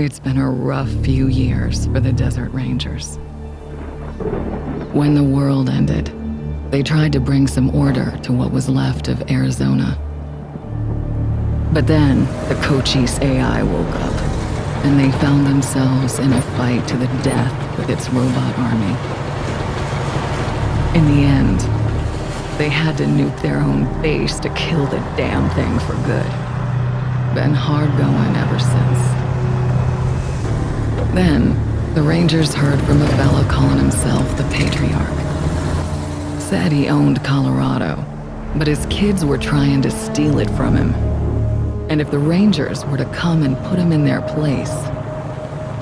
It's been a rough few years for the Desert Rangers. When the world ended, they tried to bring some order to what was left of Arizona. But then, the Cochise AI woke up, and they found themselves in a fight to the death with its robot army. In the end, they had to nuke their own base to kill the damn thing for good. Been hard going ever since. Then, the Rangers heard from a fellow calling himself the Patriarch. Said he owned Colorado, but his kids were trying to steal it from him. And if the Rangers were to come and put him in their place,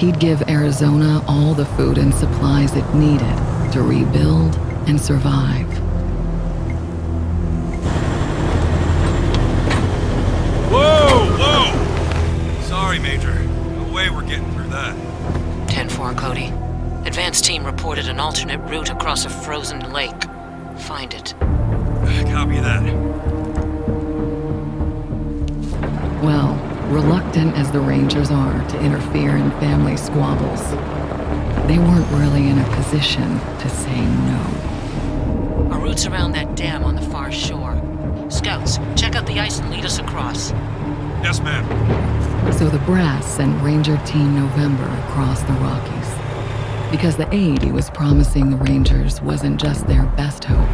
he'd give Arizona all the food and supplies it needed to rebuild and survive. Whoa! Sorry, Major. No way we're getting through that. 10-4, Cody. Advance team reported an alternate route across a frozen lake. Find it. Copy that. Well, reluctant as the Rangers are to interfere in family squabbles, they weren't really in a position to say no. Our route's around that dam on the far shore. Scouts, check out the ice and lead us across. Yes, ma'am. So the Brass sent Ranger Team November across the Rockies, because the aid he was promising the Rangers wasn't just their best hope.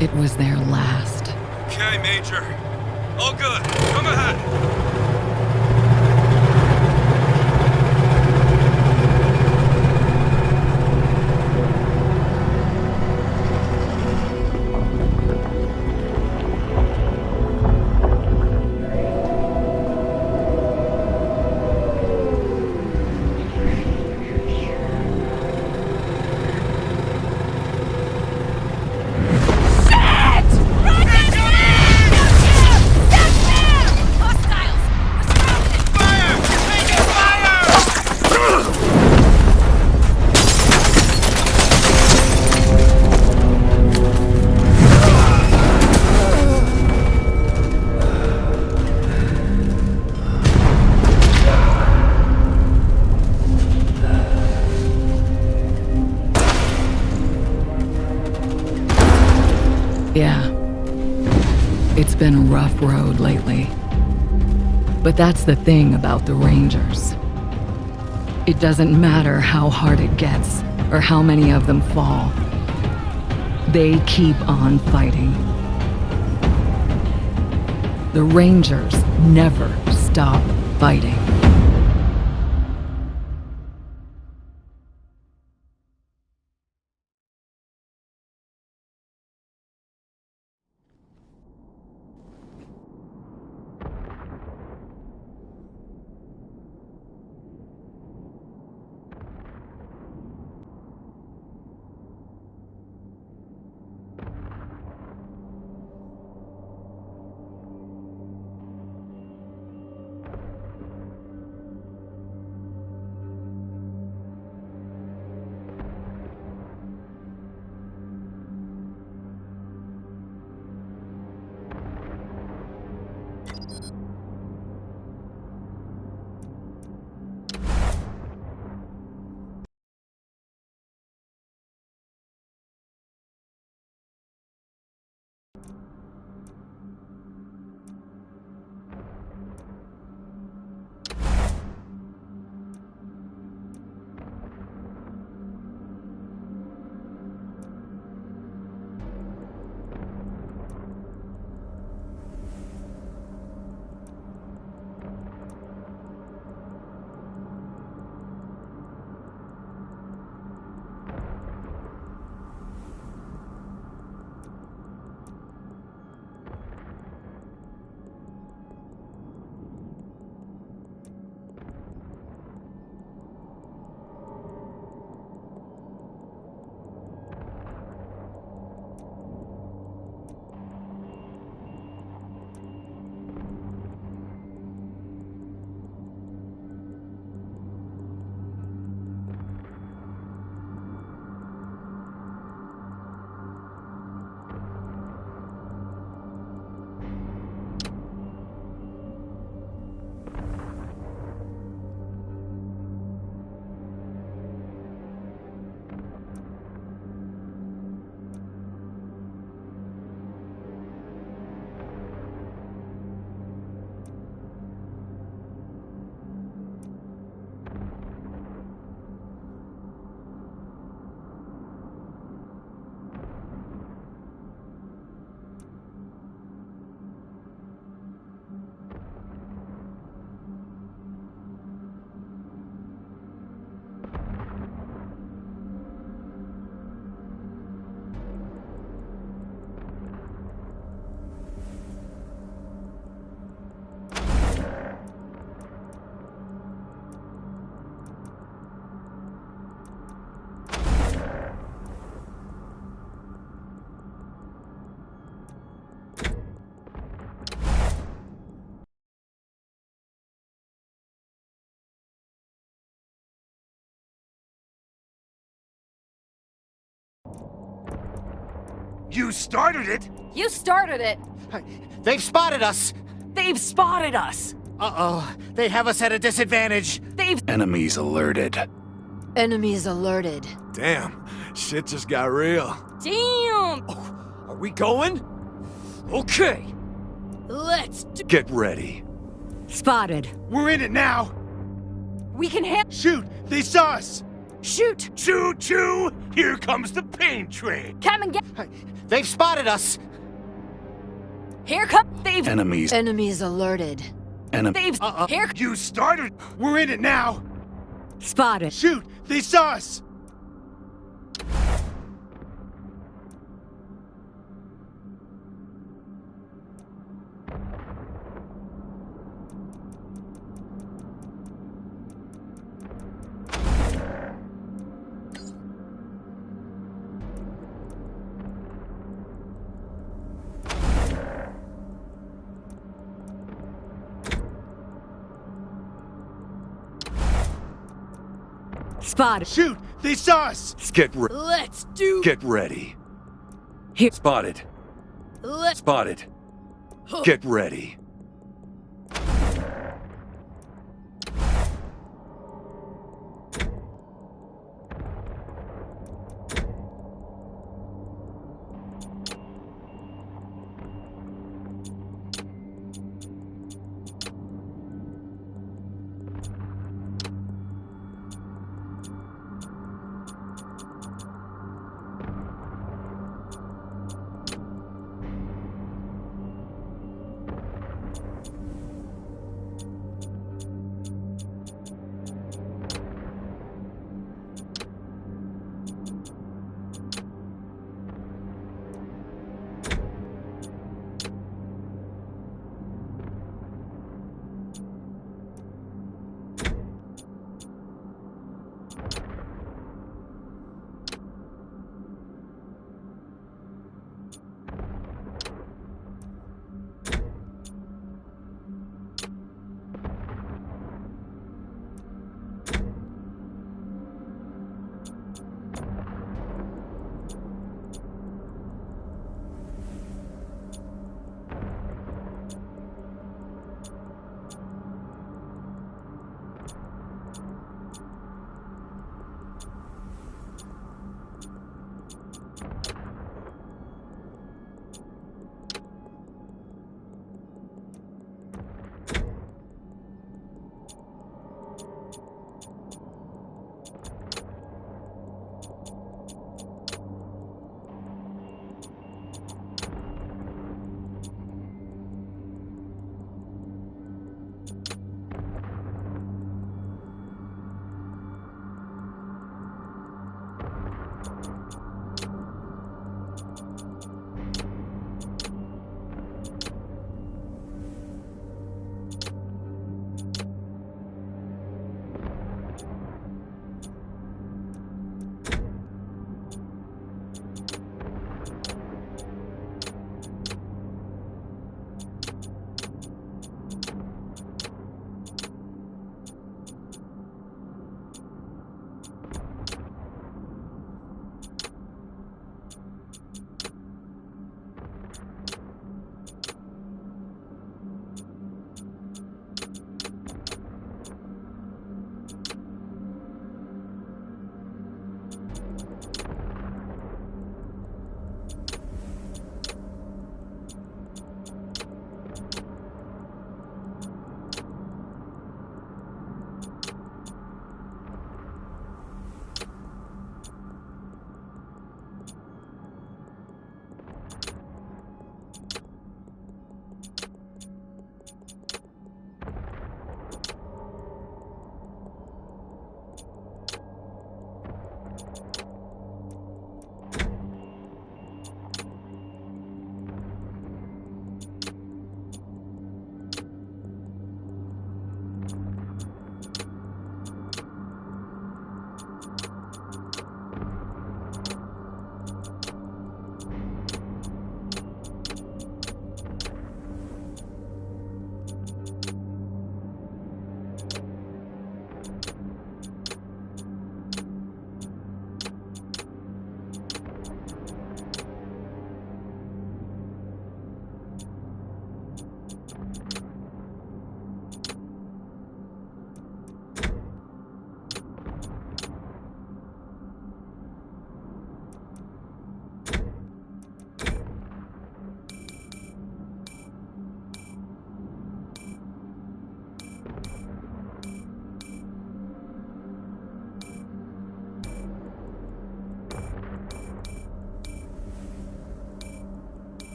It was their last. Okay, Major. All good. Come ahead. Yeah, it's been a rough road lately. But that's the thing about the Rangers. It doesn't matter how hard it gets or how many of them fall. They keep on fighting. The Rangers never stop fighting. You started it! You started it! They've spotted us! They've spotted us! Uh-oh. They have us at a disadvantage. Enemies alerted. Enemies alerted. Damn, shit just got real. Damn! Are we going? Okay. Let's Get ready. Spotted. We're in it now. We can hit. Shoot, they saw us. Shoot! Choo choo! Here comes the pain train. Come and get. They've spotted us! Here come. They've. Enemies. Enemies alerted. They've. Here. You started. We're in it now. Spotted. Shoot, they saw us. Spotted. Shoot, they saw us. Let's do. Get ready. Here. Spotted. Let's. Spotted. Get ready.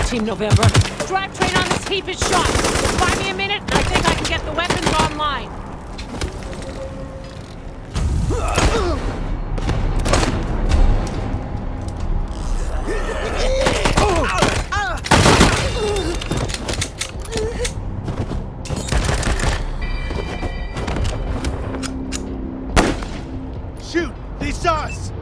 Team November. Drivetrain on this heap is shot. Buy me a minute, and I think I can get the weapons online. Shoot! They saw us!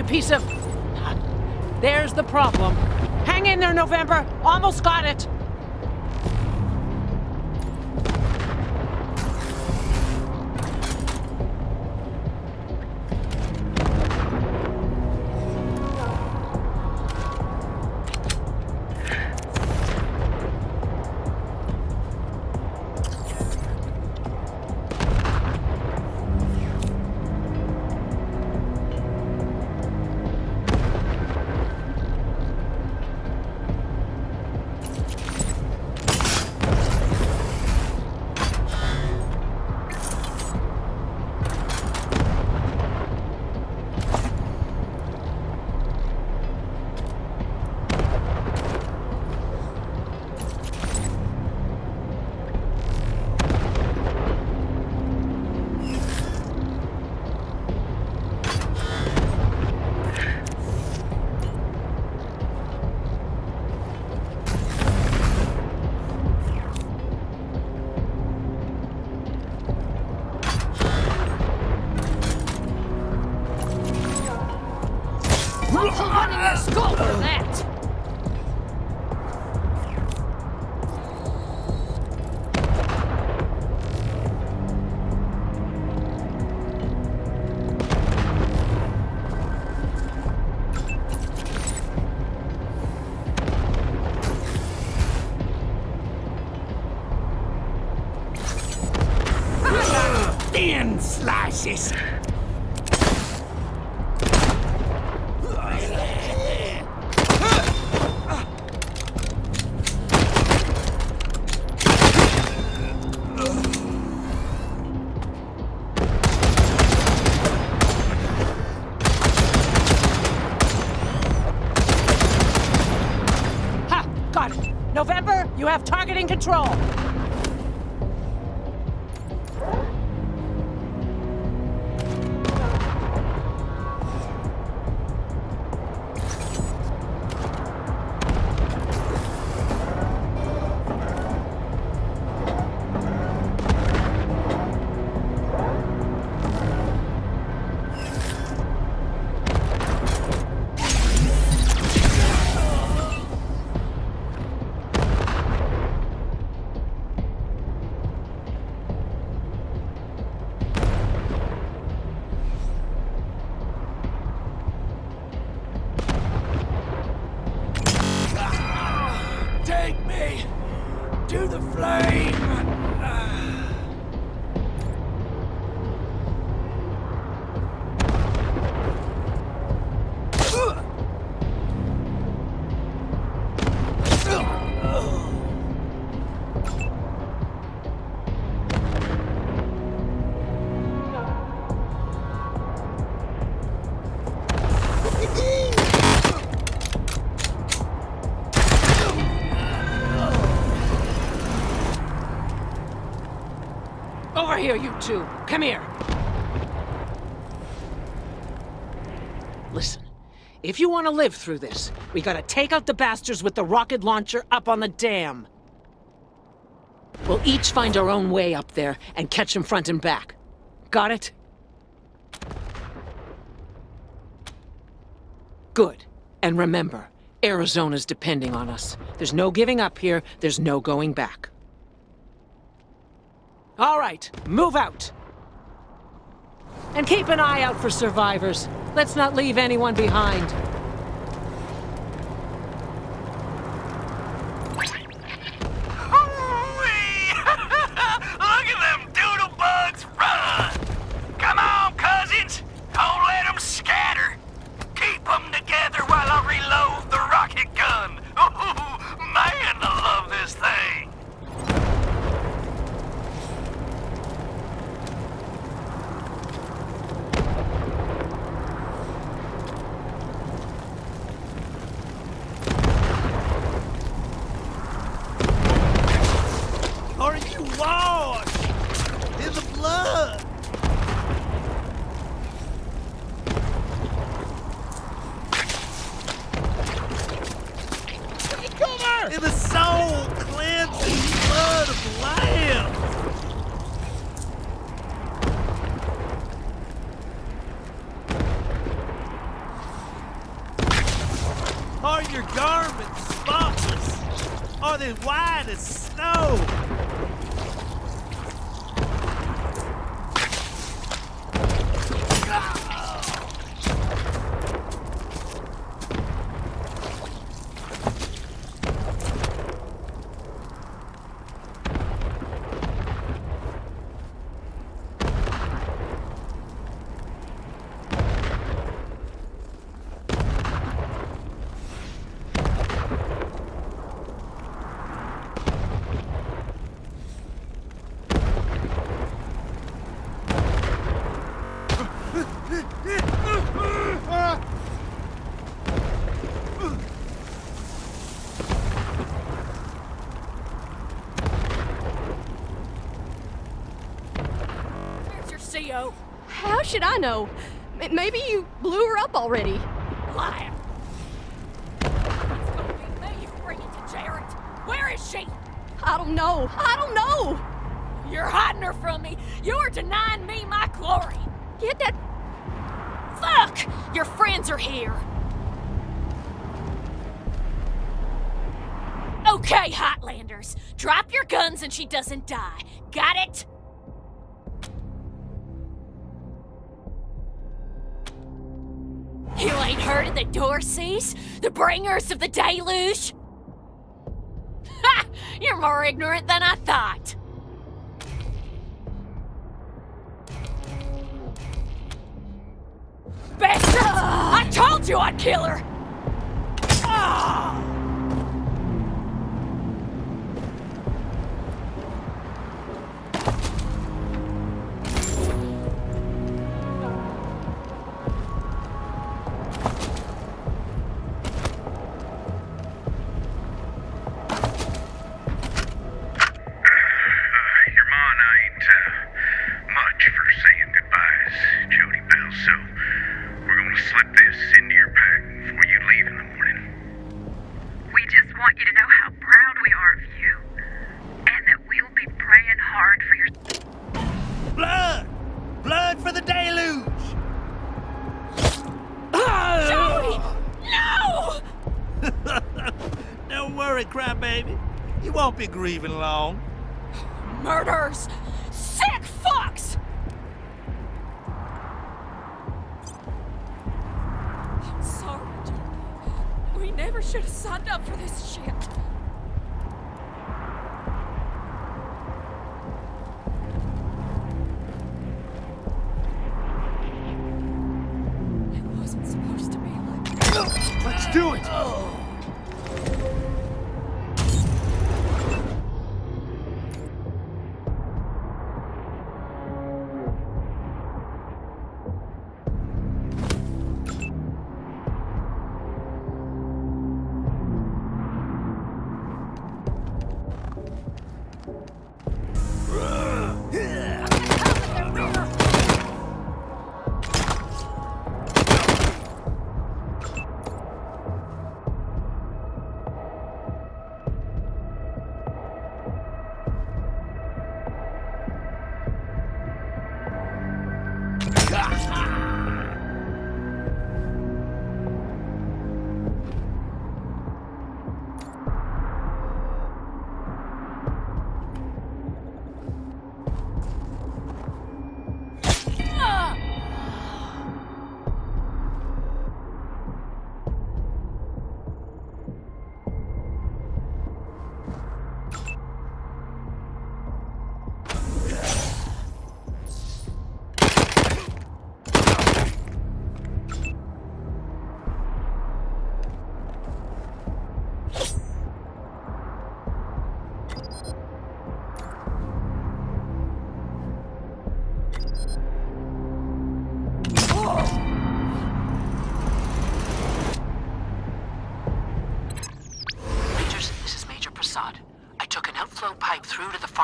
Piece of... There's the problem. Hang in there, November. Almost got it. I'll pull one in your skull for that! Thin slices. Ha! Got it! November, you have targeting control! Take me to the flame. Over here, you two! Come here! Listen, if you want to live through this, we gotta take out the bastards with the rocket launcher up on the dam. We'll each find our own way up there and catch them front and back. Got it? Good. And remember, Arizona's depending on us. There's no giving up here, there's no going back. All right, move out. And keep an eye out for survivors. Let's not leave anyone behind. Look at them doodle bugs run! Come on, cousins! Don't let them scatter! Keep them together while I reload the rocket gun! Ooh, man, I love this thing! Are you washed in the blood? In the soul cleansing blood of the Lamb. Are your garments spotless? Are they white as snow? CO. How should I know? Maybe you blew her up already. Liar! It's gonna be me you bring it to Jarrett. Where is she? I don't know. I don't know. You're hiding her from me. You're denying me my glory. Get that. Fuck! Your friends are here. Okay, Hotlanders. Drop your guns and she doesn't die. Got it? You ain't heard of the Dorseys? The bringers of the deluge? Ha! You're more ignorant than I thought. Bastards! I told you I'd kill her! Ah! Crybaby. You won't be grieving long. Murders! Sick fucks! I'm sorry, Joe. We never should have signed up for this shit. It wasn't supposed to be like this. Let's do it!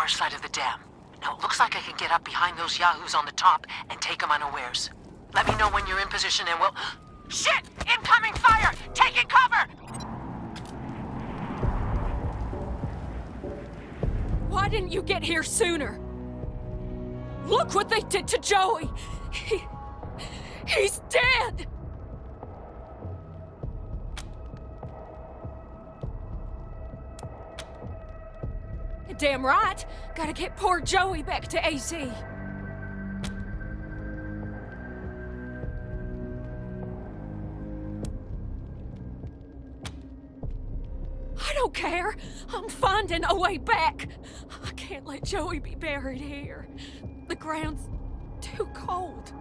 Side of the dam. Now, it looks like I can get up behind those yahoos on the top and take them unawares. Let me know when you're in position and we'll... Shit! Incoming fire! Taking cover! Why didn't you get here sooner? Look what they did to Joey! He's dead! Damn right. Gotta get poor Joey back to AZ. I don't care. I'm finding a way back. I can't let Joey be buried here. The ground's too cold.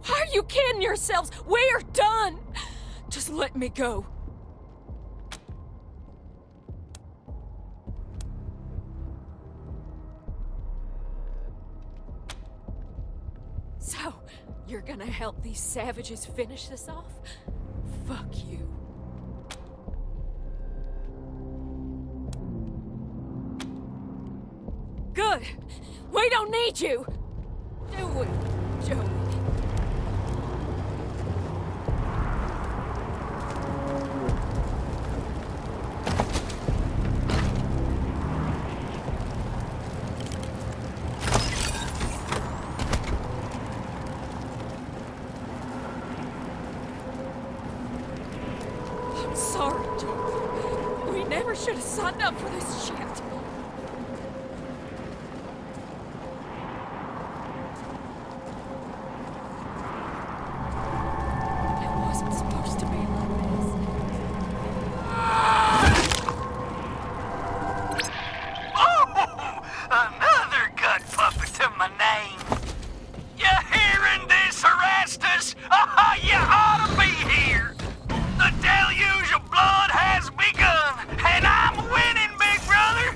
Why are you kidding yourselves? We're done! Just let me go. So, you're gonna help these savages finish this off? Fuck you. Good. We don't need you. Do it, Joey. should have signed up for this shit. It wasn't supposed to be like this. Oh, another gut puppet to my name. You hearing this, Erastus? You ought to be here. The deluge of blood has begun, and I'm winning, big brother.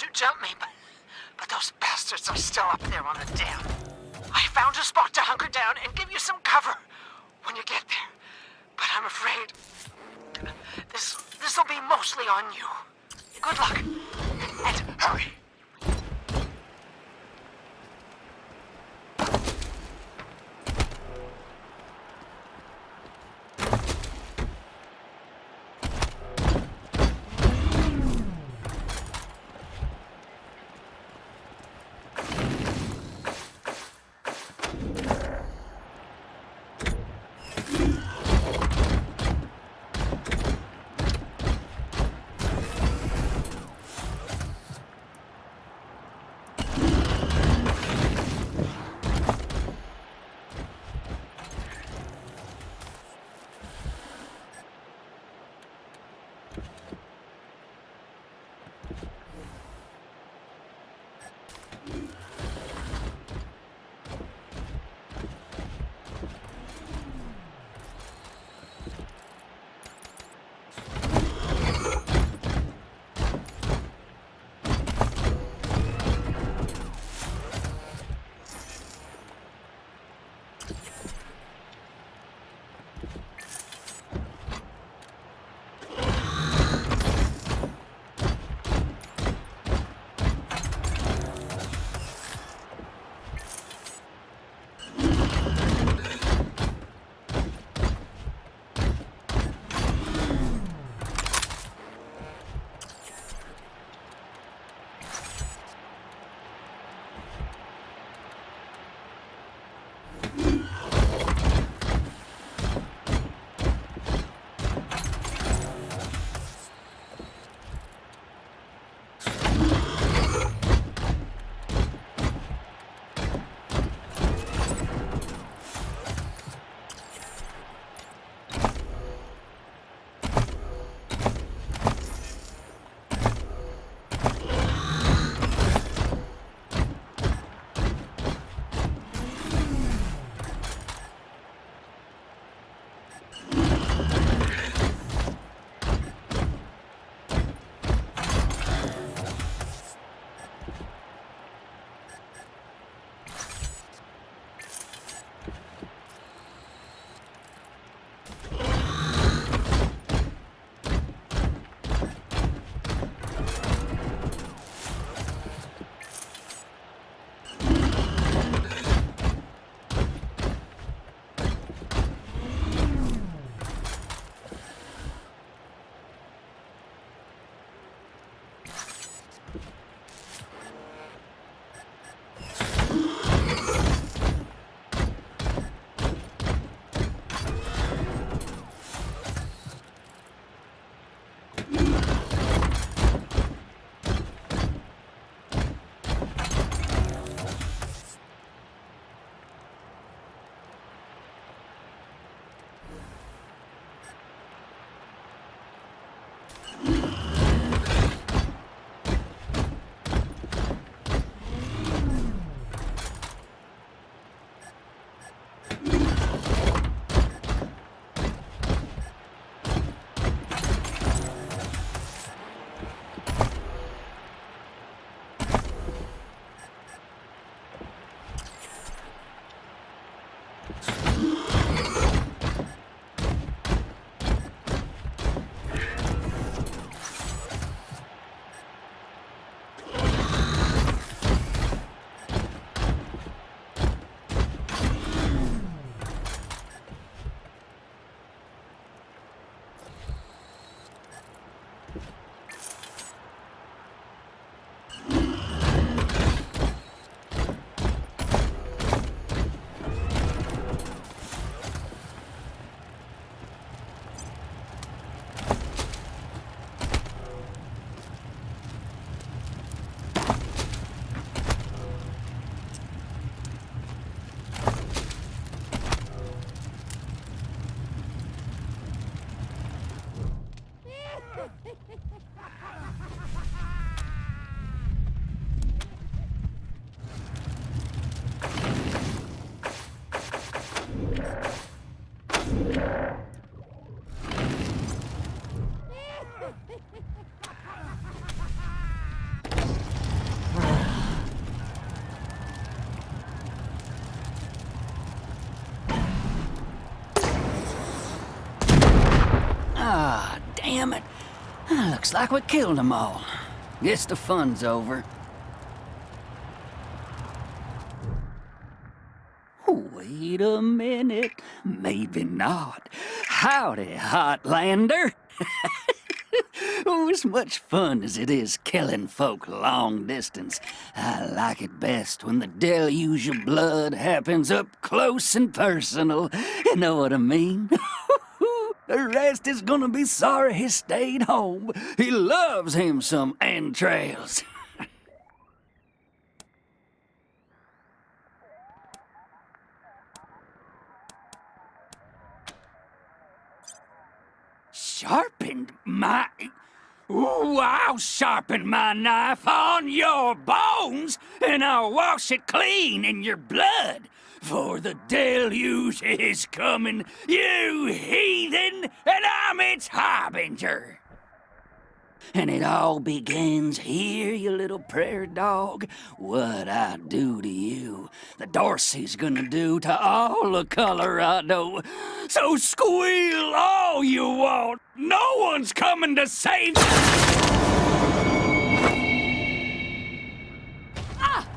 Who jumped me, but those bastards are still up there on the dam. I found a spot to hunker down and give you some cover when you get there. But I'm afraid this'll be mostly on you. Good luck, and hurry. damn it. Looks like we killed them all. Guess the fun's over. Wait a minute. Maybe not. Howdy, Hotlander. Oh, as much fun as it is killing folk long distance, I like it best when the deluge of blood happens up close and personal. You know what I mean? The rest is gonna be sorry he stayed home. He loves him some entrails. Sharpened my... Ooh, I'll sharpen my knife on your bones, and I'll wash it clean in your blood. For the deluge is coming, you heathen, and I'm its harbinger. And it all begins here, you little prairie dog. What I do to you, the Dorsey's gonna do to all of Colorado. So squeal all you want. No one's coming to save you. Ah!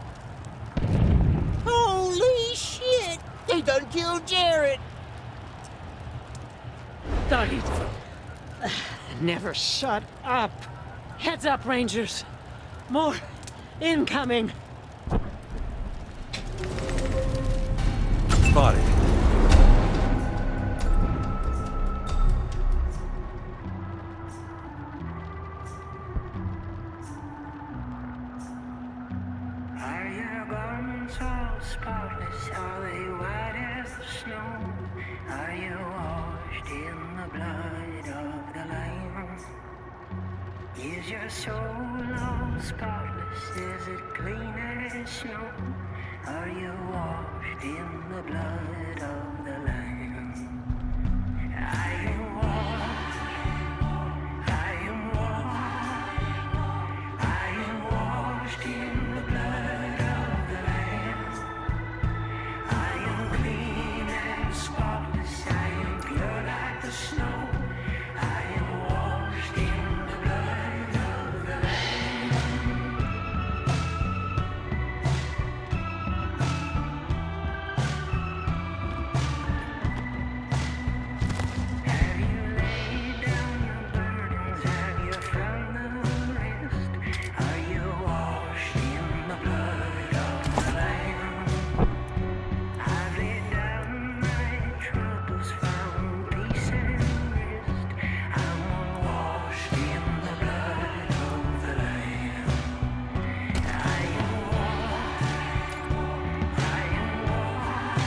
Holy shit! They done killed Jared! Thought he'd never shut up. Heads up, Rangers. More incoming. Spotted. Are your garments all spotless? Are they white as the snow? Are you washed in the blood of the Lamb? Is your soul all spotless? Is it clean as snow? Are you washed in the blood of the Lamb? I am washed. I am washed. I am washed in the blood of the Lamb. I am clean and spotless. I am pure like the snow. I am washed in the blood of the Lamb. Have you laid down your burdens? Have you found the rest? Are you washed in the blood of the Lamb? I've laid down my troubles, found peace and rest. I'm washed in the blood of the Lamb. I am washed. I am washed.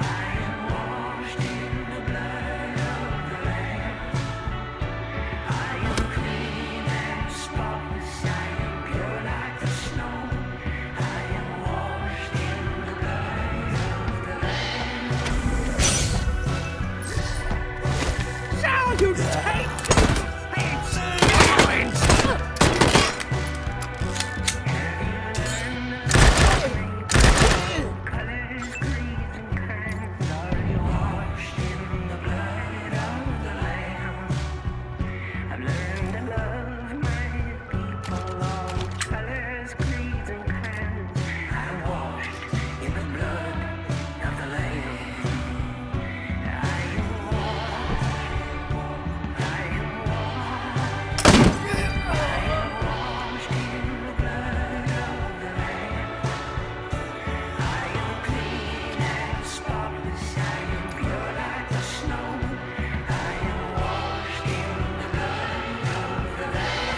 I am washed in the blood of the Lamb. I am clean and spotless. I am pure like the snow. I am washed in the blood of the Lamb. Salutations! Colors, creeds, and kinds. Are you washed in the blood of the Lamb? I've learned to love my people, all colors, creeds, and kinds. I'm washed in the blood of the Lamb. I am washed. I am washed. I am washed in the blood of the Lamb. I am clean and spotless. I am pure like the snow. I am washed in the blood of the Lamb.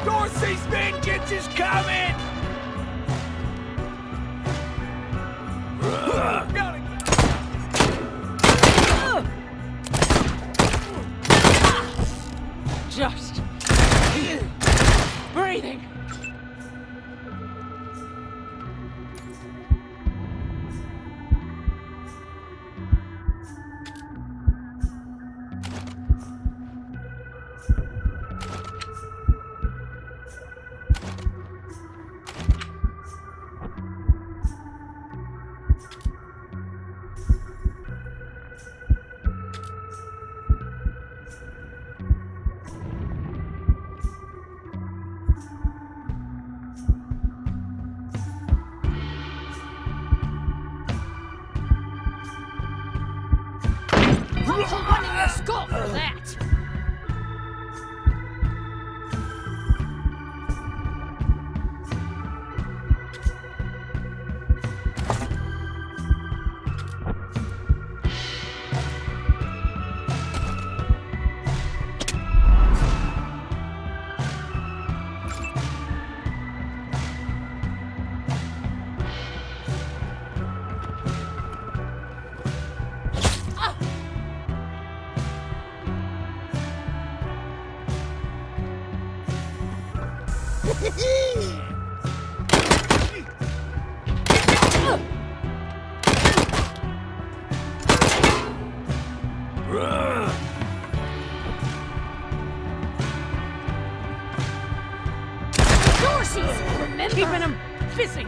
Dorsey's vengeance is coming! just breathing. Put one in your skull for that! Keeping him busy.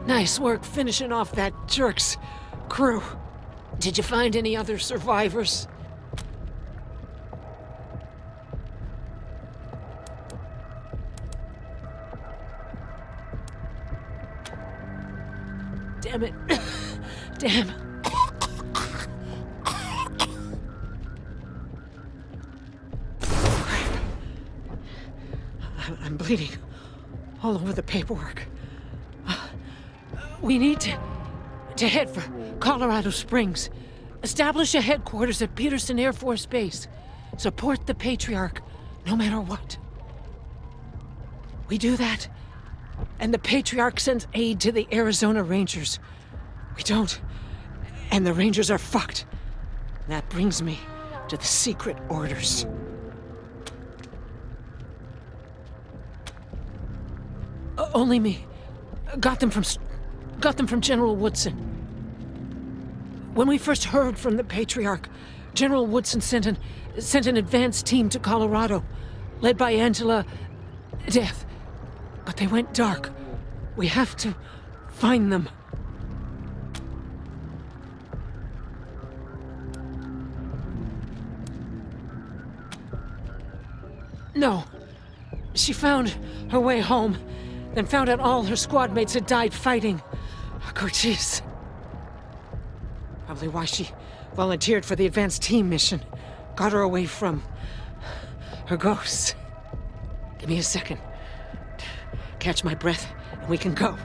Nice work finishing off that jerk's crew. Did you find any other survivors? Damn it. Damn. I'm bleeding all over the paperwork. We need to head for Colorado Springs. Establish a headquarters at Pearson Air Force Base. Support the Patriarch, no matter what. We do that, and the Patriarch sends aid to the Arizona Rangers. We don't, and the Rangers are fucked. That brings me to the secret orders. Only me. Got them from General Woodson. When we first heard from the Patriarch, General Woodson sent an advance team to Colorado, led by Angela Death. But they went dark. We have to find them. No. She found her way home, then found out all her squad mates had died fighting. Cochise. Probably why she volunteered for the advanced team mission. Got her away from her ghosts. Give me a second. Catch my breath, and we can go.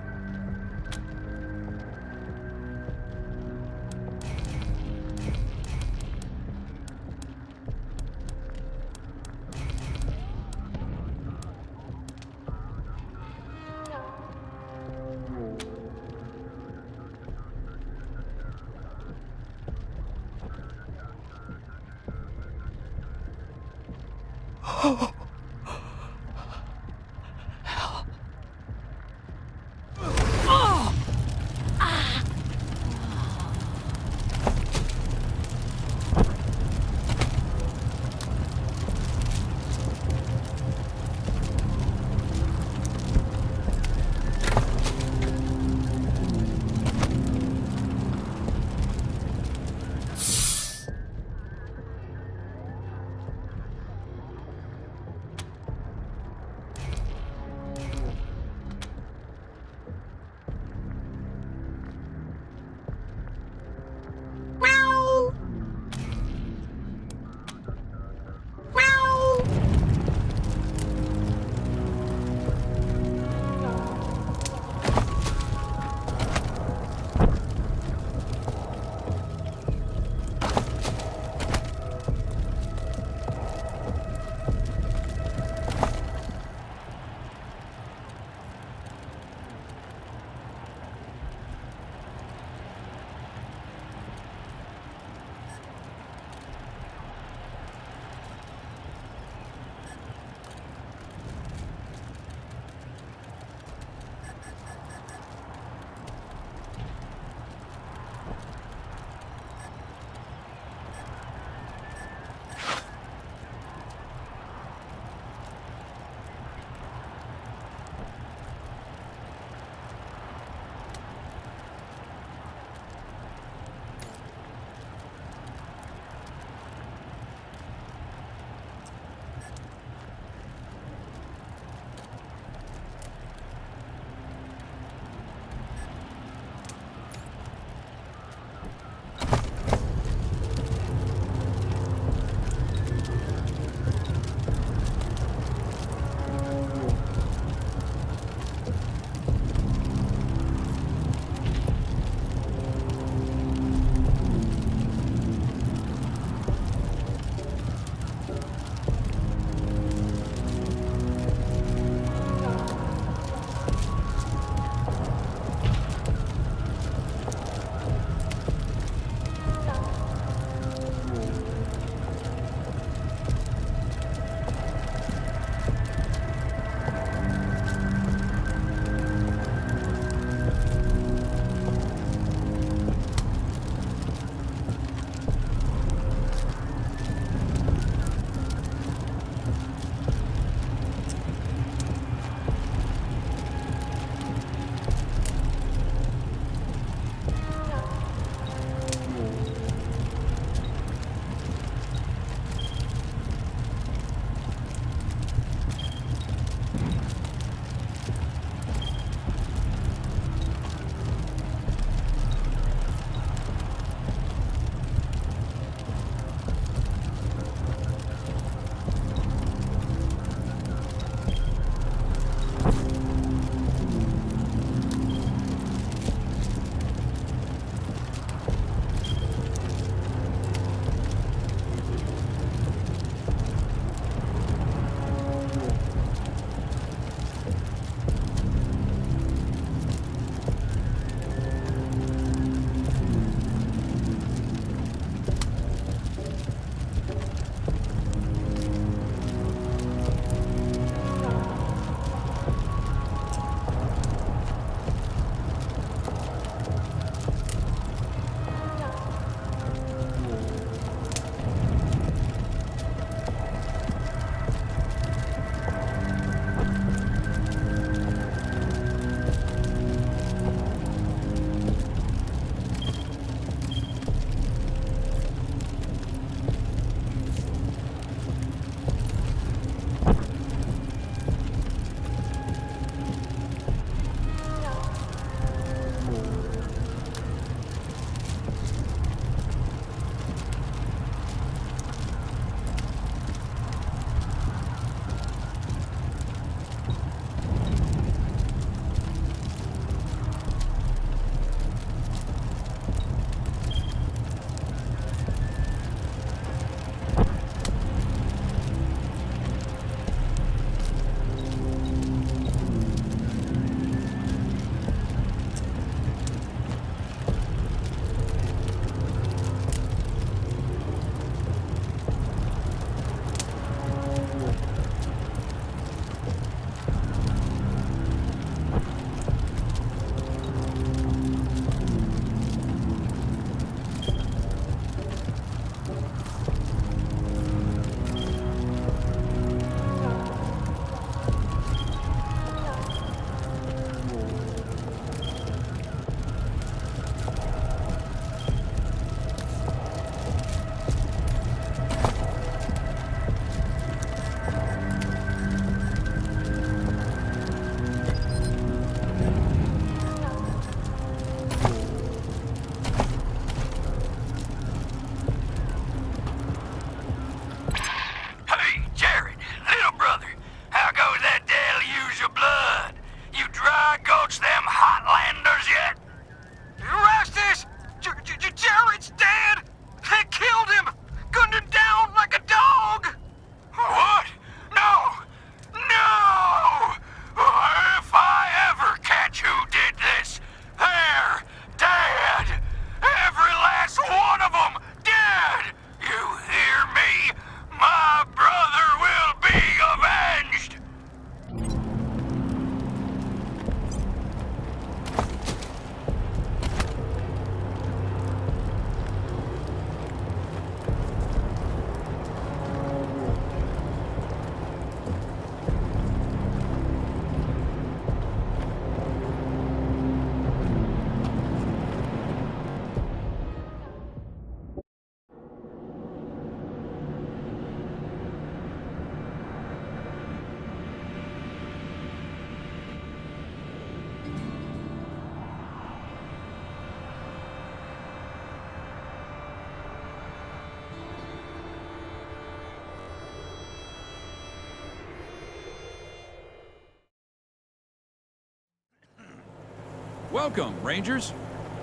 Welcome, Rangers.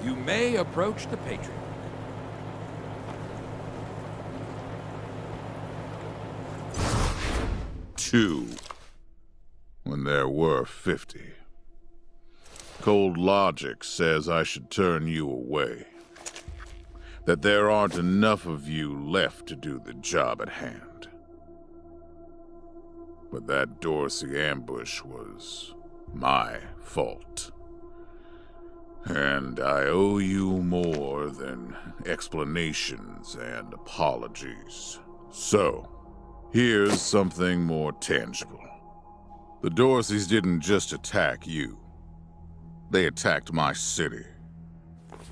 You may approach the Patriot. 2, when there were 50. Cold logic says I should turn you away. That there aren't enough of you left to do the job at hand. But that Dorsey ambush was my fault. And I owe you more than explanations and apologies. So, here's something more tangible. The Dorseys didn't just attack you. They attacked my city.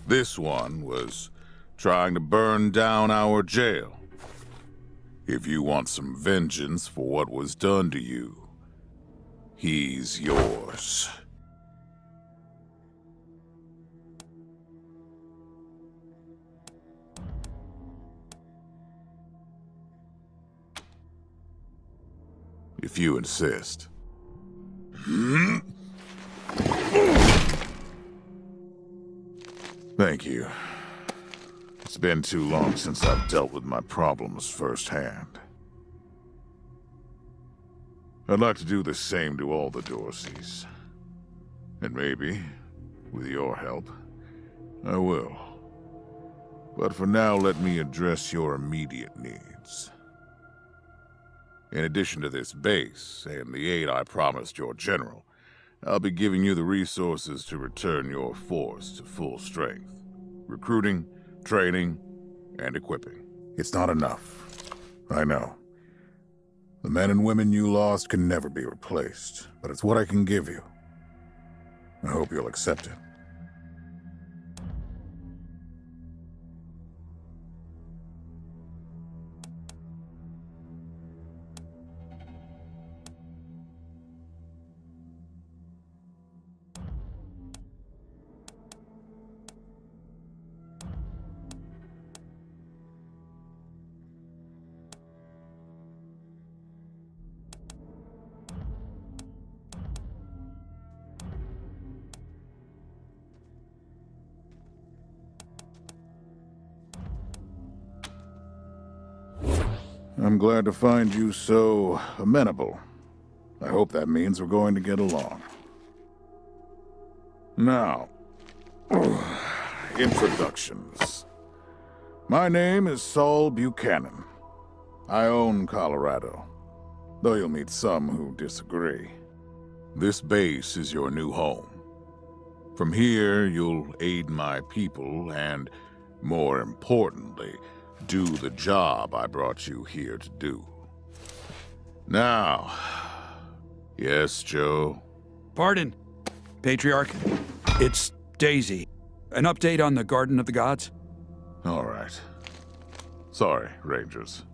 This one was trying to burn down our jail. If you want some vengeance for what was done to you, he's yours. If you insist. Thank you. It's been too long since I've dealt with my problems firsthand. I'd like to do the same to all the Dorseys. And maybe, with your help, I will. But for now, let me address your immediate needs. In addition to this base, and the aid I promised your general, I'll be giving you the resources to return your force to full strength. Recruiting, training, and equipping. It's not enough. I know. The men and women you lost can never be replaced, but it's what I can give you. I hope you'll accept it. I'm glad to find you so amenable. I hope that means we're going to get along. Now, introductions. My name is Saul Buchanan. I own Colorado, though you'll meet some who disagree. This base is your new home. From here, you'll aid my people and, more importantly, do the job I brought you here to do. Now, yes, Joe? Pardon, Patriarch. It's Daisy. An update on the Garden of the Gods? All right. Sorry, Rangers.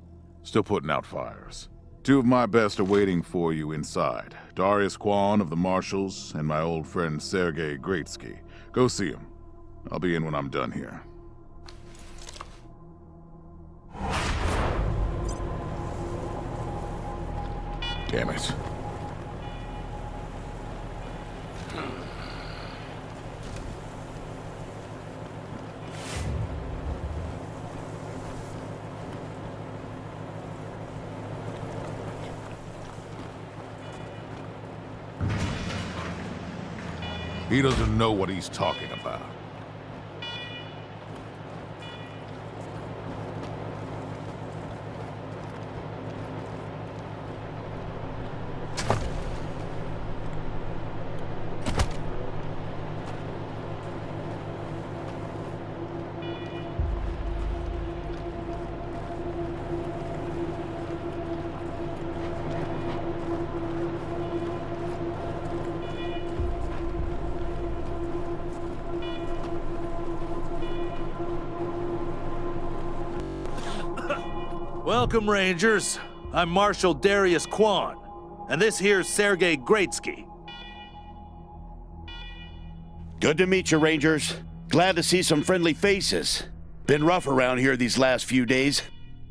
Still putting out fires. 2 of my best are waiting for you inside. Darius Kwan of the Marshals and my old friend Sergei Greatsky. Go see him. I'll be in when I'm done here. Damn it. He doesn't know what he's talking about. Welcome, Rangers. I'm Marshal Darius Kwan, and this here's Sergei Greatsky. Good to meet you, Rangers. Glad to see some friendly faces. Been rough around here these last few days.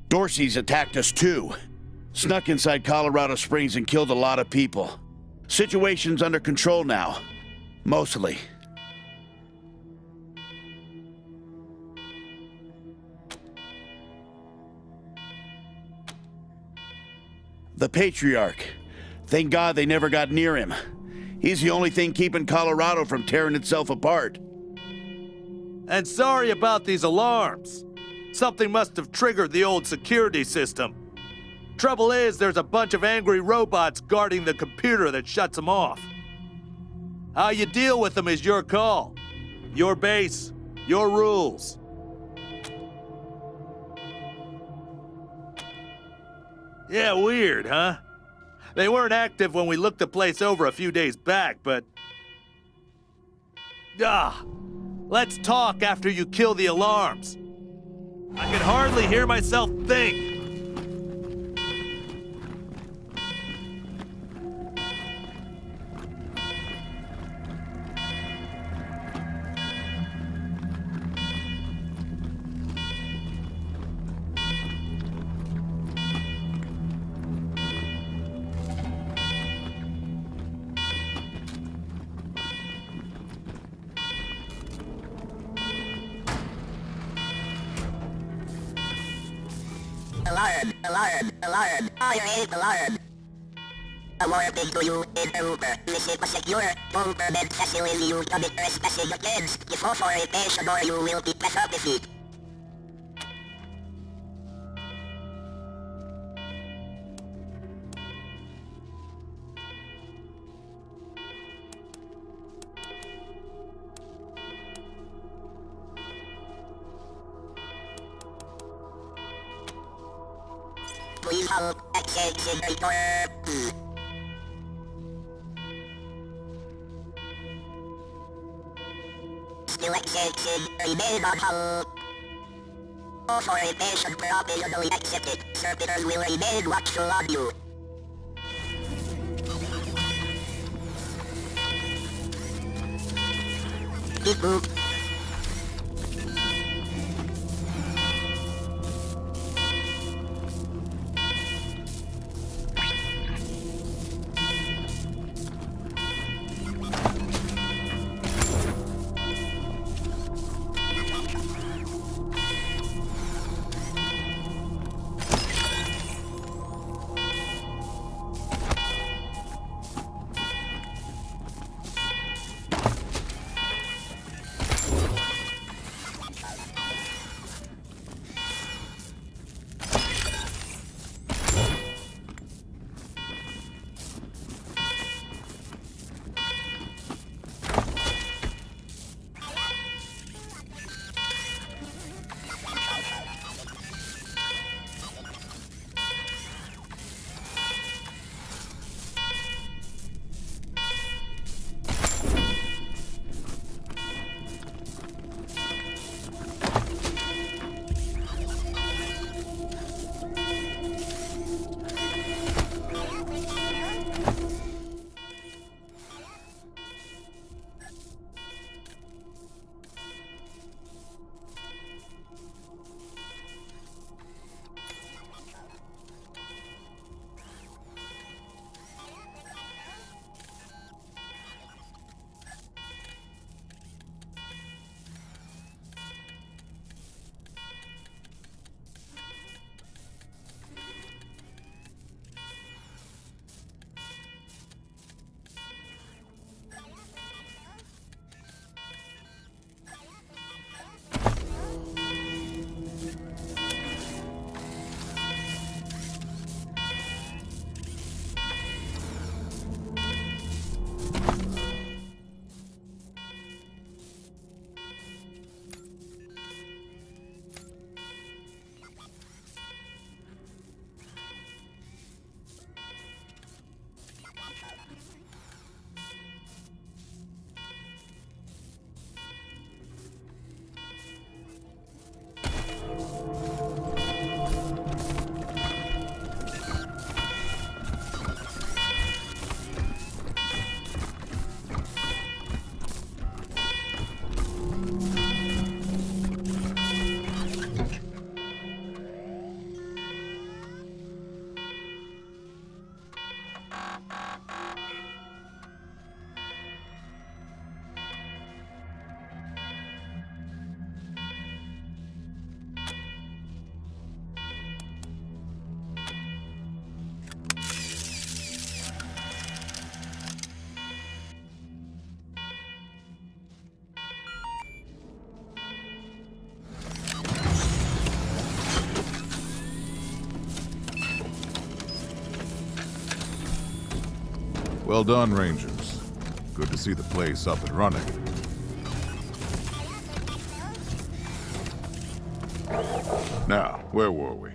Dorsey's attacked us too. Snuck inside Colorado Springs and killed a lot of people. Situation's under control now. Mostly. The Patriarch. Thank God they never got near him. He's the only thing keeping Colorado from tearing itself apart. And sorry about these alarms. Something must have triggered the old security system. Trouble is, there's a bunch of angry robots guarding the computer that shuts them off. How you deal with them is your call. Your base, your rules. Yeah, weird, huh? They weren't active when we looked the place over a few days back, but... let's talk after you kill the alarms. I can hardly hear myself think. Alarm, alarm, alarm, fire alarm. A warning to you, intruder. This is a secure government facility. You can be trespassing against the authorization or you will be penalized. Please hold accessing the door. Still accessing, remain on hold. Authorization provisionally accepted. Servitors will remain watchful on you. Keep moving. Well done, Rangers. Good to see the place up and running. Now, where were we?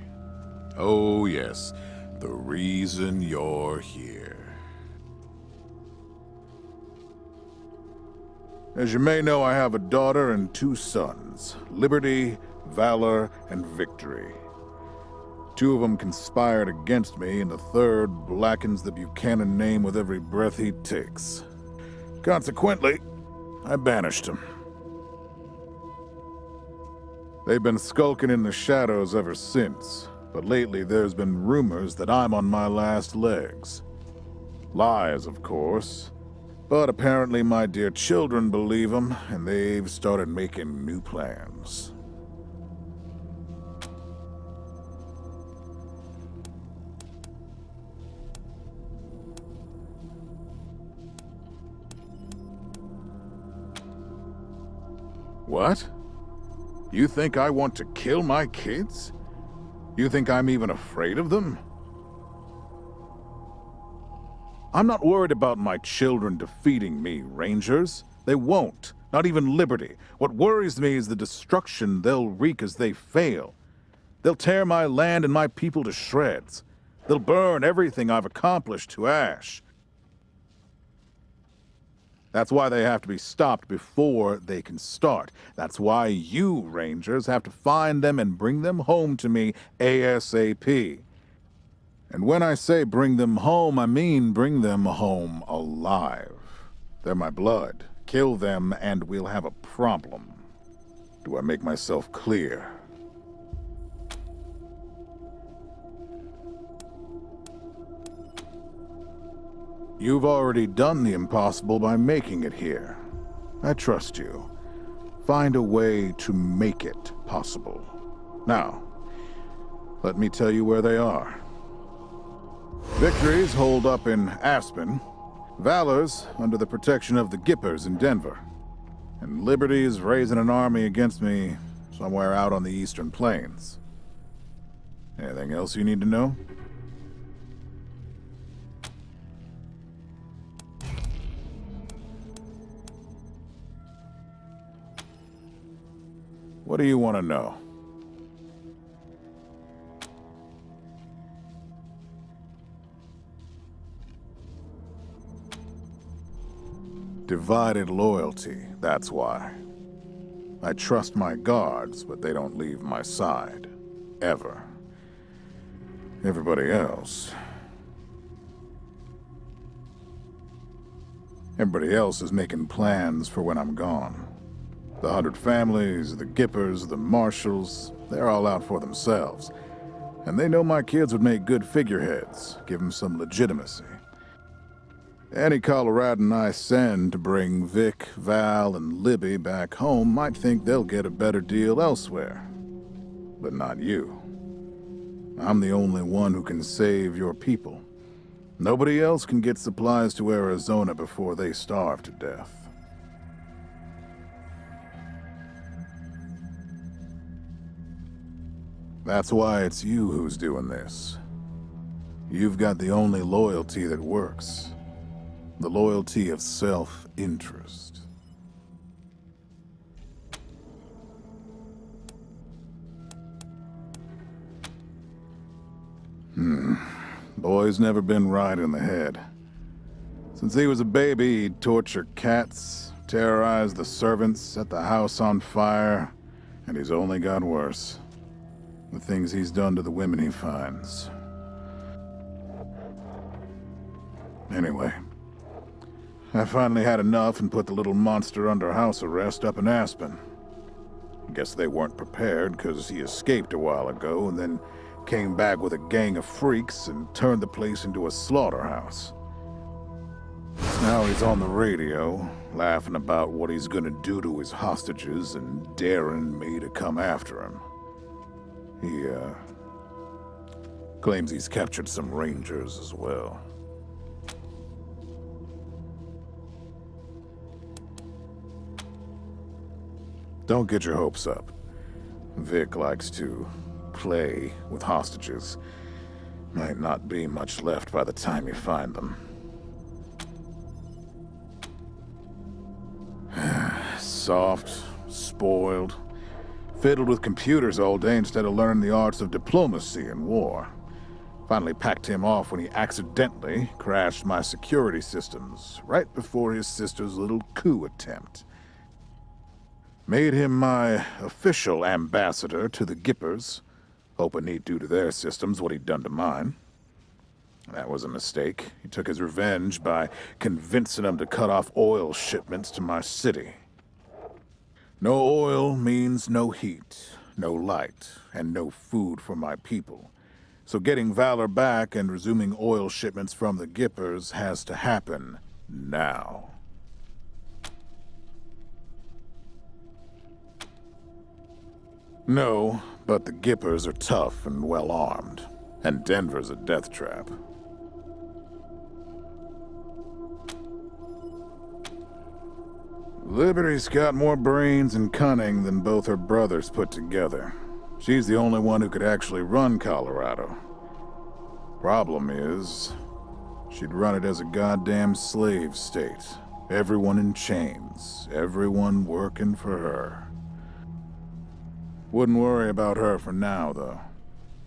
Oh, yes. The reason you're here. As you may know, I have a daughter and 2 sons. Liberty, Valor, and Victory. 2 of them conspired against me, and the third blackens the Buchanan name with every breath he takes. Consequently, I banished him. They've been skulking in the shadows ever since, but lately there's been rumors that I'm on my last legs. Lies, of course, but apparently my dear children believe them, and they've started making new plans. What? You think I want to kill my kids? You think I'm even afraid of them? I'm not worried about my children defeating me, Rangers. They won't. Not even Liberty. What worries me is the destruction they'll wreak as they fail. They'll tear my land and my people to shreds. They'll burn everything I've accomplished to ash. That's why they have to be stopped before they can start. That's why you, Rangers, have to find them and bring them home to me ASAP. And when I say bring them home, I mean bring them home alive. They're my blood. Kill them and we'll have a problem. Do I make myself clear? You've already done the impossible by making it here. I trust you. Find a way to make it possible. Now, let me tell you where they are. Victory's holed up in Aspen. Valor's under the protection of the Gippers in Denver. And Liberty's raising an army against me somewhere out on the Eastern Plains. Anything else you need to know? What do you want to know? Divided loyalty, that's why. I trust my guards, but they don't leave my side. Ever. Everybody else is making plans for when I'm gone. The 100 families, the Gippers, the Marshals, they're all out for themselves. And they know my kids would make good figureheads, give them some legitimacy. Any Coloradan I send to bring Vic, Val, and Libby back home might think they'll get a better deal elsewhere. But not you. I'm the only one who can save your people. Nobody else can get supplies to Arizona before they starve to death. That's why it's you who's doing this. You've got the only loyalty that works. The loyalty of self-interest. Boy's never been right in the head. Since he was a baby, he'd torture cats, terrorize the servants, set the house on fire, and he's only got worse. The things he's done to the women he finds. Anyway, I finally had enough and put the little monster under house arrest up in Aspen. Guess they weren't prepared because he escaped a while ago and then came back with a gang of freaks and turned the place into a slaughterhouse. Now he's on the radio, laughing about what he's gonna do to his hostages and daring me to come after him. He, claims he's captured some Rangers as well. Don't get your hopes up. Vic likes to play with hostages. Might not be much left by the time you find them. soft, spoiled, fiddled with computers all day instead of learning the arts of diplomacy and war. Finally packed him off when he accidentally crashed my security systems right before his sister's little coup attempt. Made him my official ambassador to the Gippers, hoping he'd do to their systems what he'd done to mine. That was a mistake. He took his revenge by convincing them to cut off oil shipments to my city. No oil means no heat, no light, and no food for my people. So getting Valor back and resuming oil shipments from the Gippers has to happen now. No, but the Gippers are tough and well-armed, and Denver's a death trap. Liberty's got more brains and cunning than both her brothers put together. She's the only one who could actually run Colorado. Problem is, she'd run it as a goddamn slave state. Everyone in chains, everyone working for her. Wouldn't worry about her for now, though.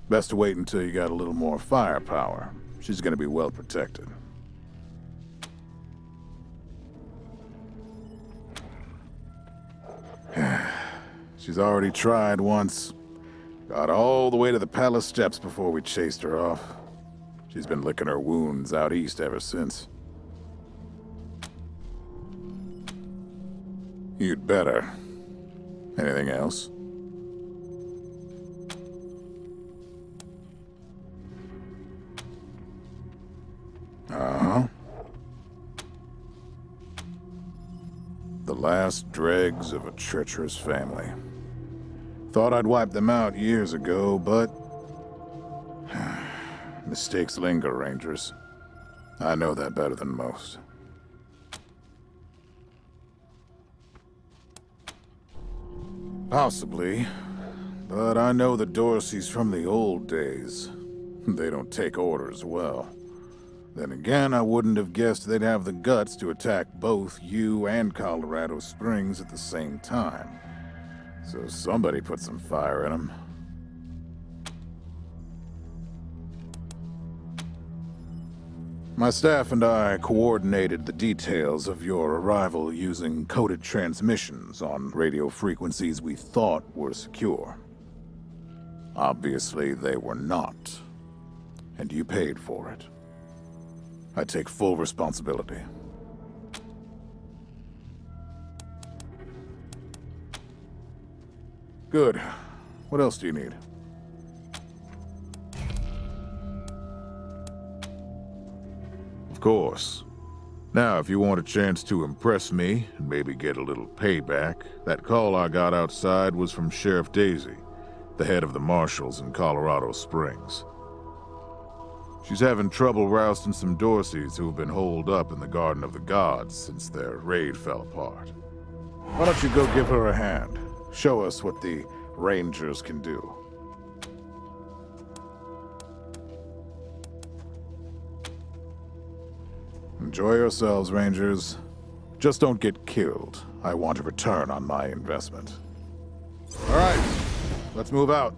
Best to wait until you got a little more firepower. She's gonna be well protected. She's already tried once. Got all the way to the palace steps before we chased her off. She's been licking her wounds out east ever since. You'd better. Anything else? Uh-huh. The last dregs of a treacherous family. Thought I'd wiped them out years ago, but... mistakes linger, Rangers. I know that better than most. Possibly, but I know the Dorseys from the old days. They don't take orders well. Then again, I wouldn't have guessed they'd have the guts to attack both you and Colorado Springs at the same time. So somebody put some fire in them. My staff and I coordinated the details of your arrival using coded transmissions on radio frequencies we thought were secure. Obviously, they were not. And you paid for it. I take full responsibility. Good. What else do you need? Of course. Now, if you want a chance to impress me and maybe get a little payback, that call I got outside was from Sheriff Daisy, the head of the marshals in Colorado Springs. She's having trouble rousting some Dorseys who have been holed up in the Garden of the Gods since their raid fell apart. Why don't you go give her a hand? Show us what the Rangers can do. Enjoy yourselves, Rangers. Just don't get killed. I want a return on my investment. All right, let's move out.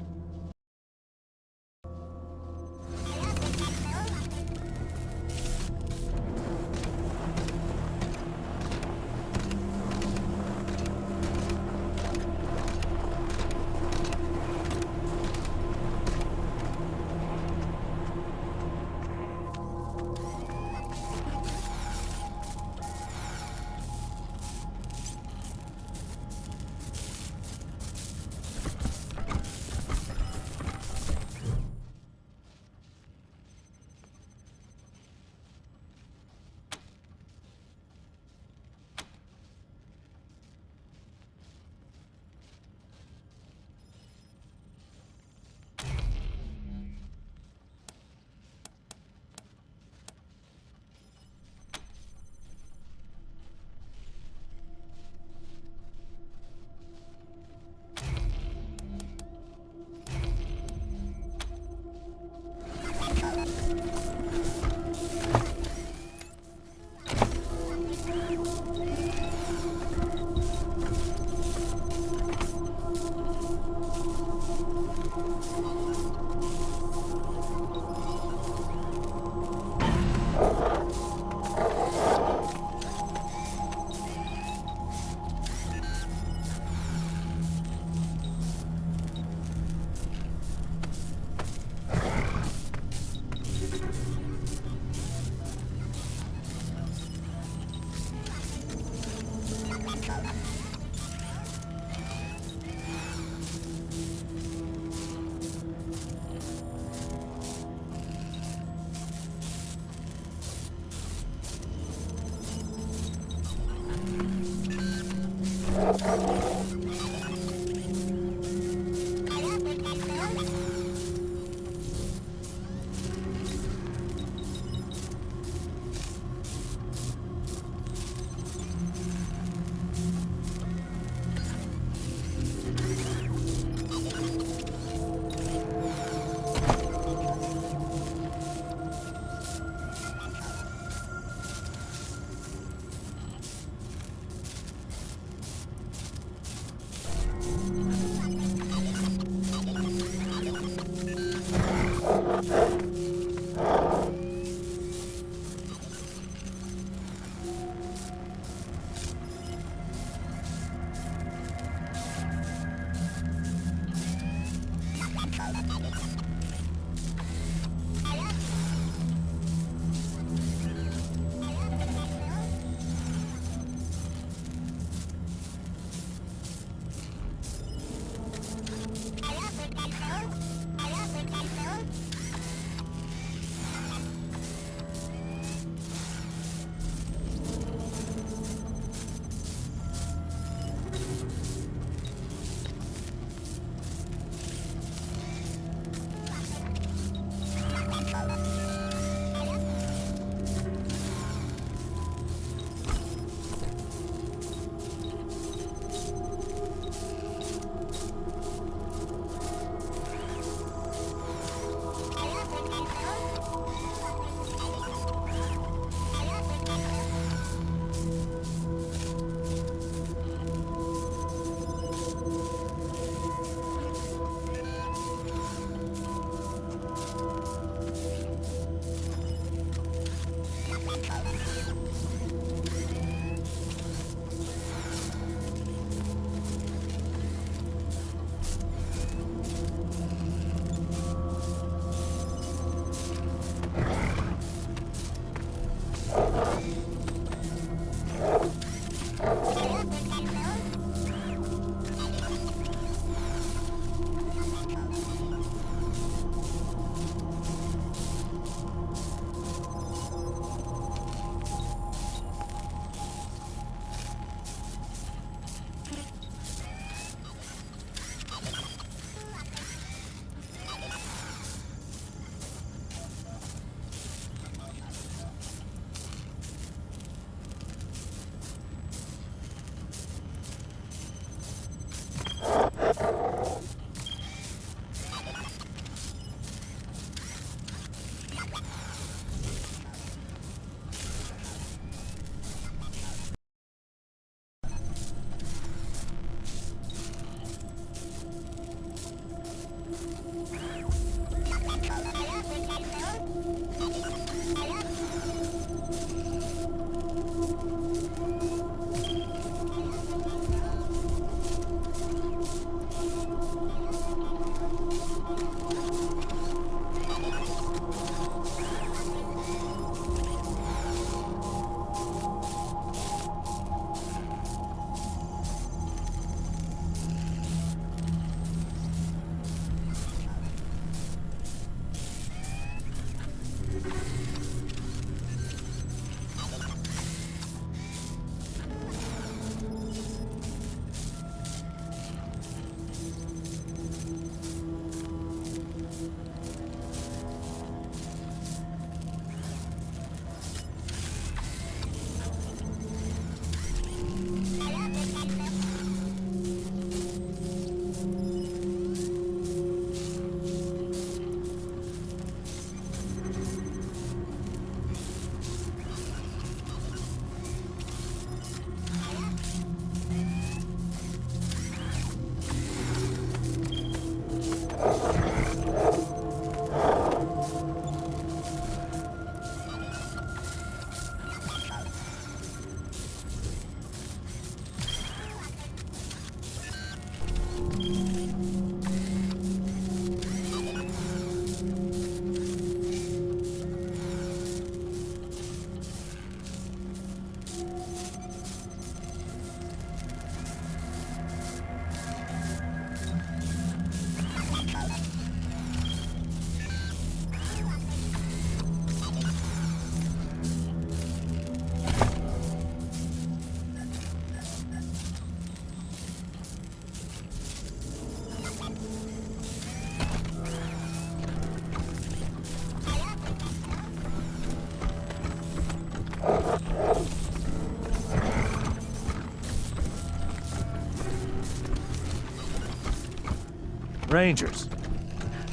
Rangers,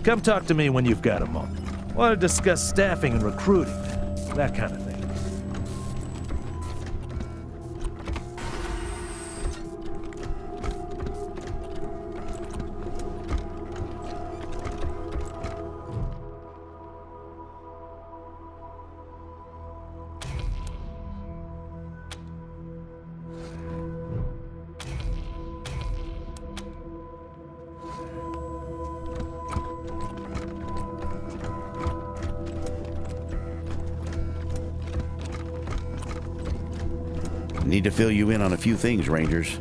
come talk to me when you've got a moment. Want to discuss staffing and recruiting, that kind of thing. Need to fill you in on a few things, Rangers.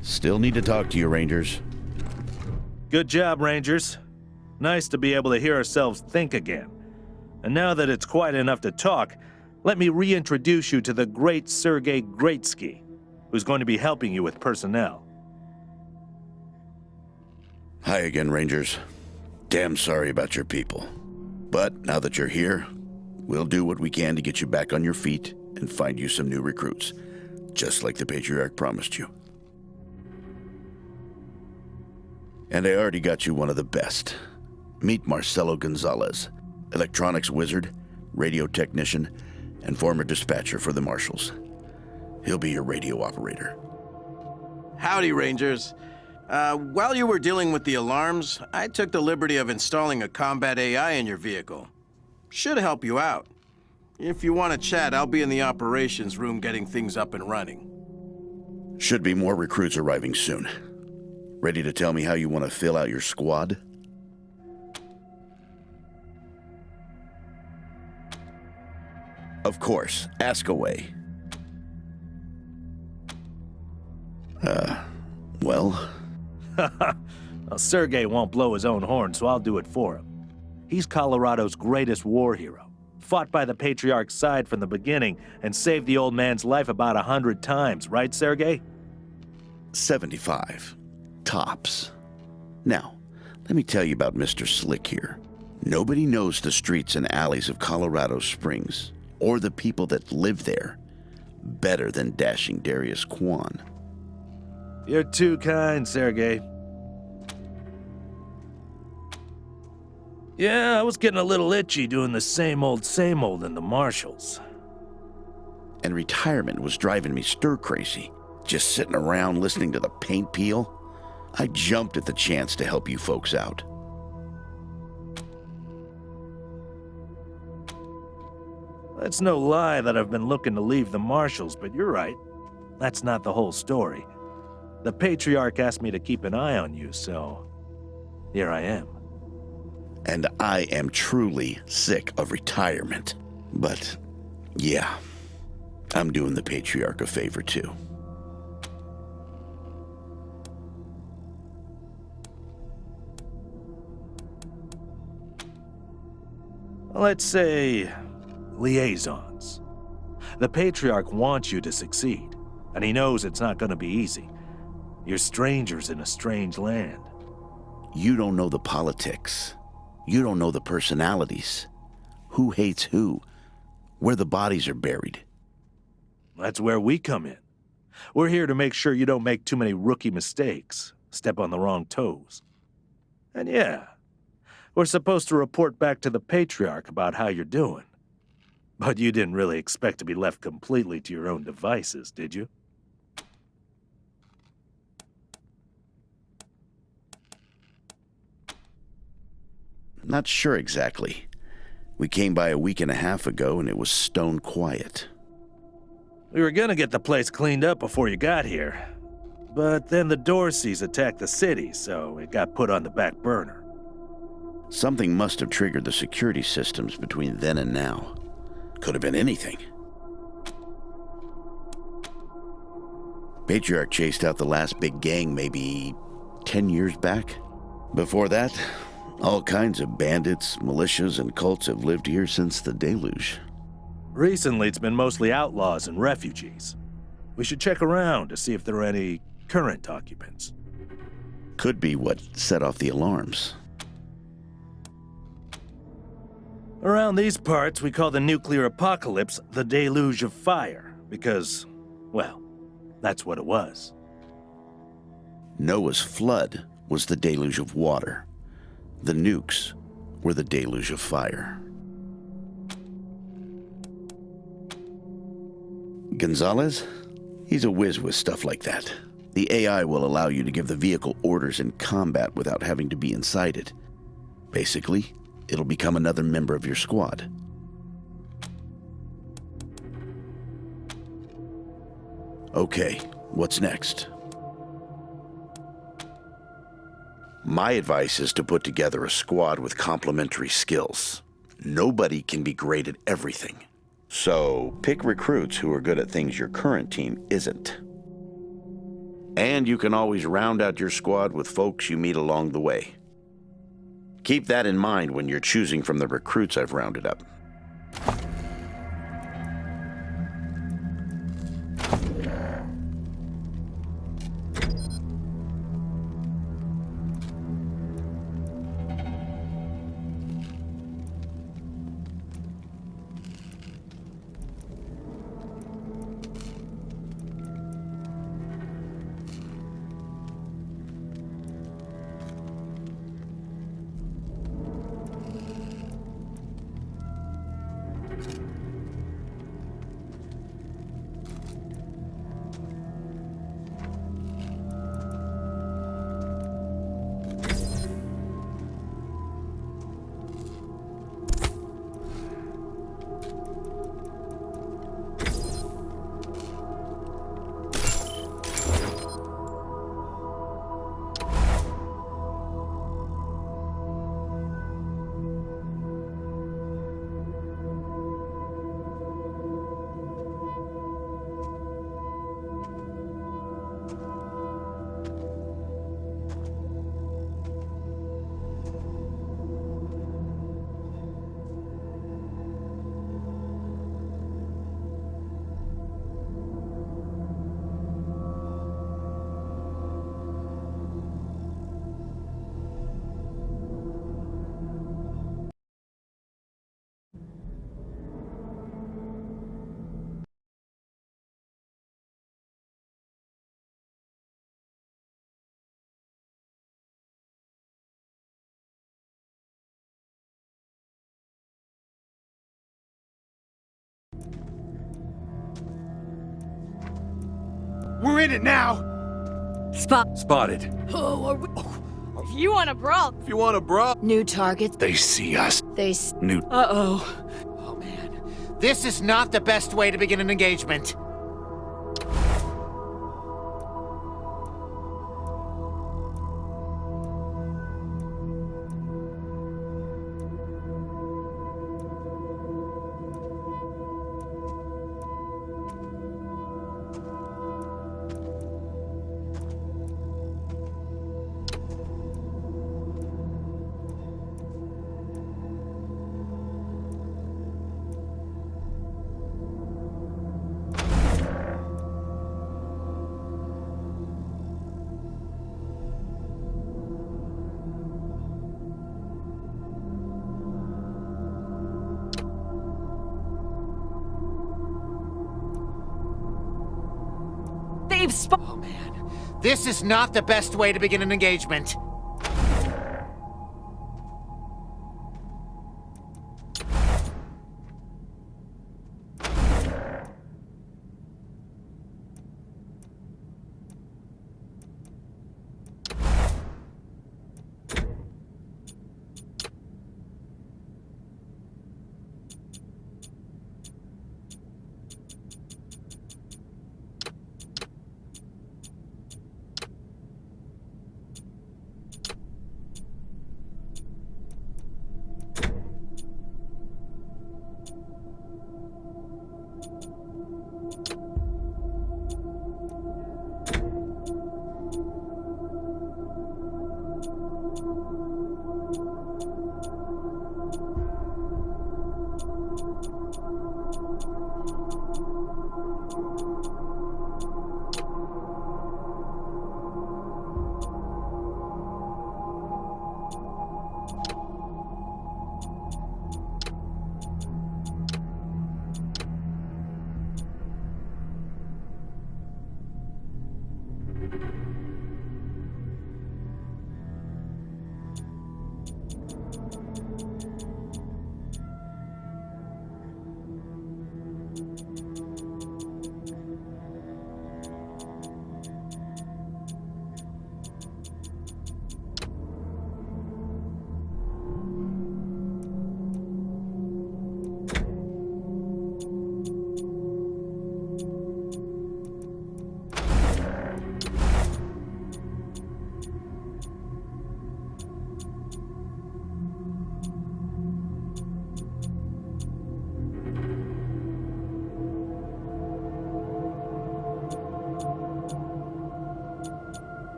Still need to talk to you, Rangers. Good job, Rangers. Nice to be able to hear ourselves think again. And now that it's quiet enough to talk, let me reintroduce you to the great Sergei Greatsky, who's going to be helping you with personnel. Hi again, Rangers. Damn sorry about your people. But now that you're here, we'll do what we can to get you back on your feet and find you some new recruits, just like the Patriarch promised you. And I already got you one of the best. Meet Marcelo Gonzalez, electronics wizard, radio technician, and former dispatcher for the Marshals. He'll be your radio operator. Howdy, Rangers. While you were dealing with the alarms, I took the liberty of installing a combat AI in your vehicle. Should help you out. If you want to chat, I'll be in the operations room getting things up and running. Should be more recruits arriving soon. Ready to tell me how you want to fill out your squad? Of course, ask away. Well? Well, Sergei won't blow his own horn, so I'll do it for him. He's Colorado's greatest war hero. Fought by the Patriarch's side from the beginning and saved the old man's life about 100 times, right, Sergei? 75. Tops. Now, let me tell you about Mr. Slick here. Nobody knows the streets and alleys of Colorado Springs, or the people that live there, better than dashing Darius Kwan. You're too kind, Sergei. Yeah, I was getting a little itchy doing the same old in the Marshals. And retirement was driving me stir-crazy. Just sitting around listening to the paint peel. I jumped at the chance to help you folks out. It's no lie that I've been looking to leave the Marshals, but you're right. That's not the whole story. The Patriarch asked me to keep an eye on you, so here I am. And I am truly sick of retirement. But, yeah, I'm doing the Patriarch a favor too. Let's say liaisons. The Patriarch wants you to succeed, and he knows it's not going to be easy. You're strangers in a strange land. You don't know the politics. You don't know the personalities. Who hates who? Where the bodies are buried. That's where we come in. We're here to make sure you don't make too many rookie mistakes, step on the wrong toes. And yeah, we're supposed to report back to the Patriarch about how you're doing. But you didn't really expect to be left completely to your own devices, did you? Not sure exactly. We came by a week and a half ago and it was stone quiet. We were gonna get the place cleaned up before you got here. But then the Dorseys attacked the city, so it got put on the back burner. Something must have triggered the security systems between then and now. Could have been anything. Patriarch chased out the last big gang maybe 10 years back. Before that, all kinds of bandits, militias, and cults have lived here since the deluge. Recently, it's been mostly outlaws and refugees. We should check around to see if there are any current occupants. Could be what set off the alarms. Around these parts, we call the nuclear apocalypse the deluge of fire, because, well, that's what it was. Noah's flood was the deluge of water. The nukes were the deluge of fire. Gonzalez? He's a whiz with stuff like that. The AI will allow you to give the vehicle orders in combat without having to be inside it. Basically, it'll become another member of your squad. Okay, what's next? My advice is to put together a squad with complementary skills. Nobody can be great at everything. So pick recruits who are good at things your current team isn't. And you can always round out your squad with folks you meet along the way. Keep that in mind when you're choosing from the recruits I've rounded up. We're in it now! Spotted. If you want a brawl, If you want a bra. New targets. They see us. They Uh-oh. Oh, man. This is not the best way to begin an engagement. Oh, man. This is not the best way to begin an engagement.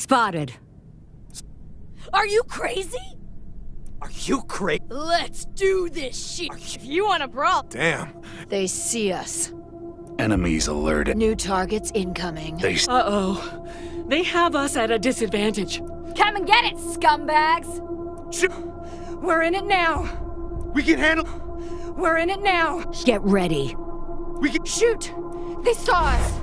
Spotted. Are you crazy? Are you crazy? Let's do this shit. If you want a brawl. Damn. They see us. Enemies alerted. New targets incoming. Uh-oh. They have us at a disadvantage. Come and get it, scumbags. We're in it now. We can handle. We're in it now. Get ready. We can Shoot! They saw us.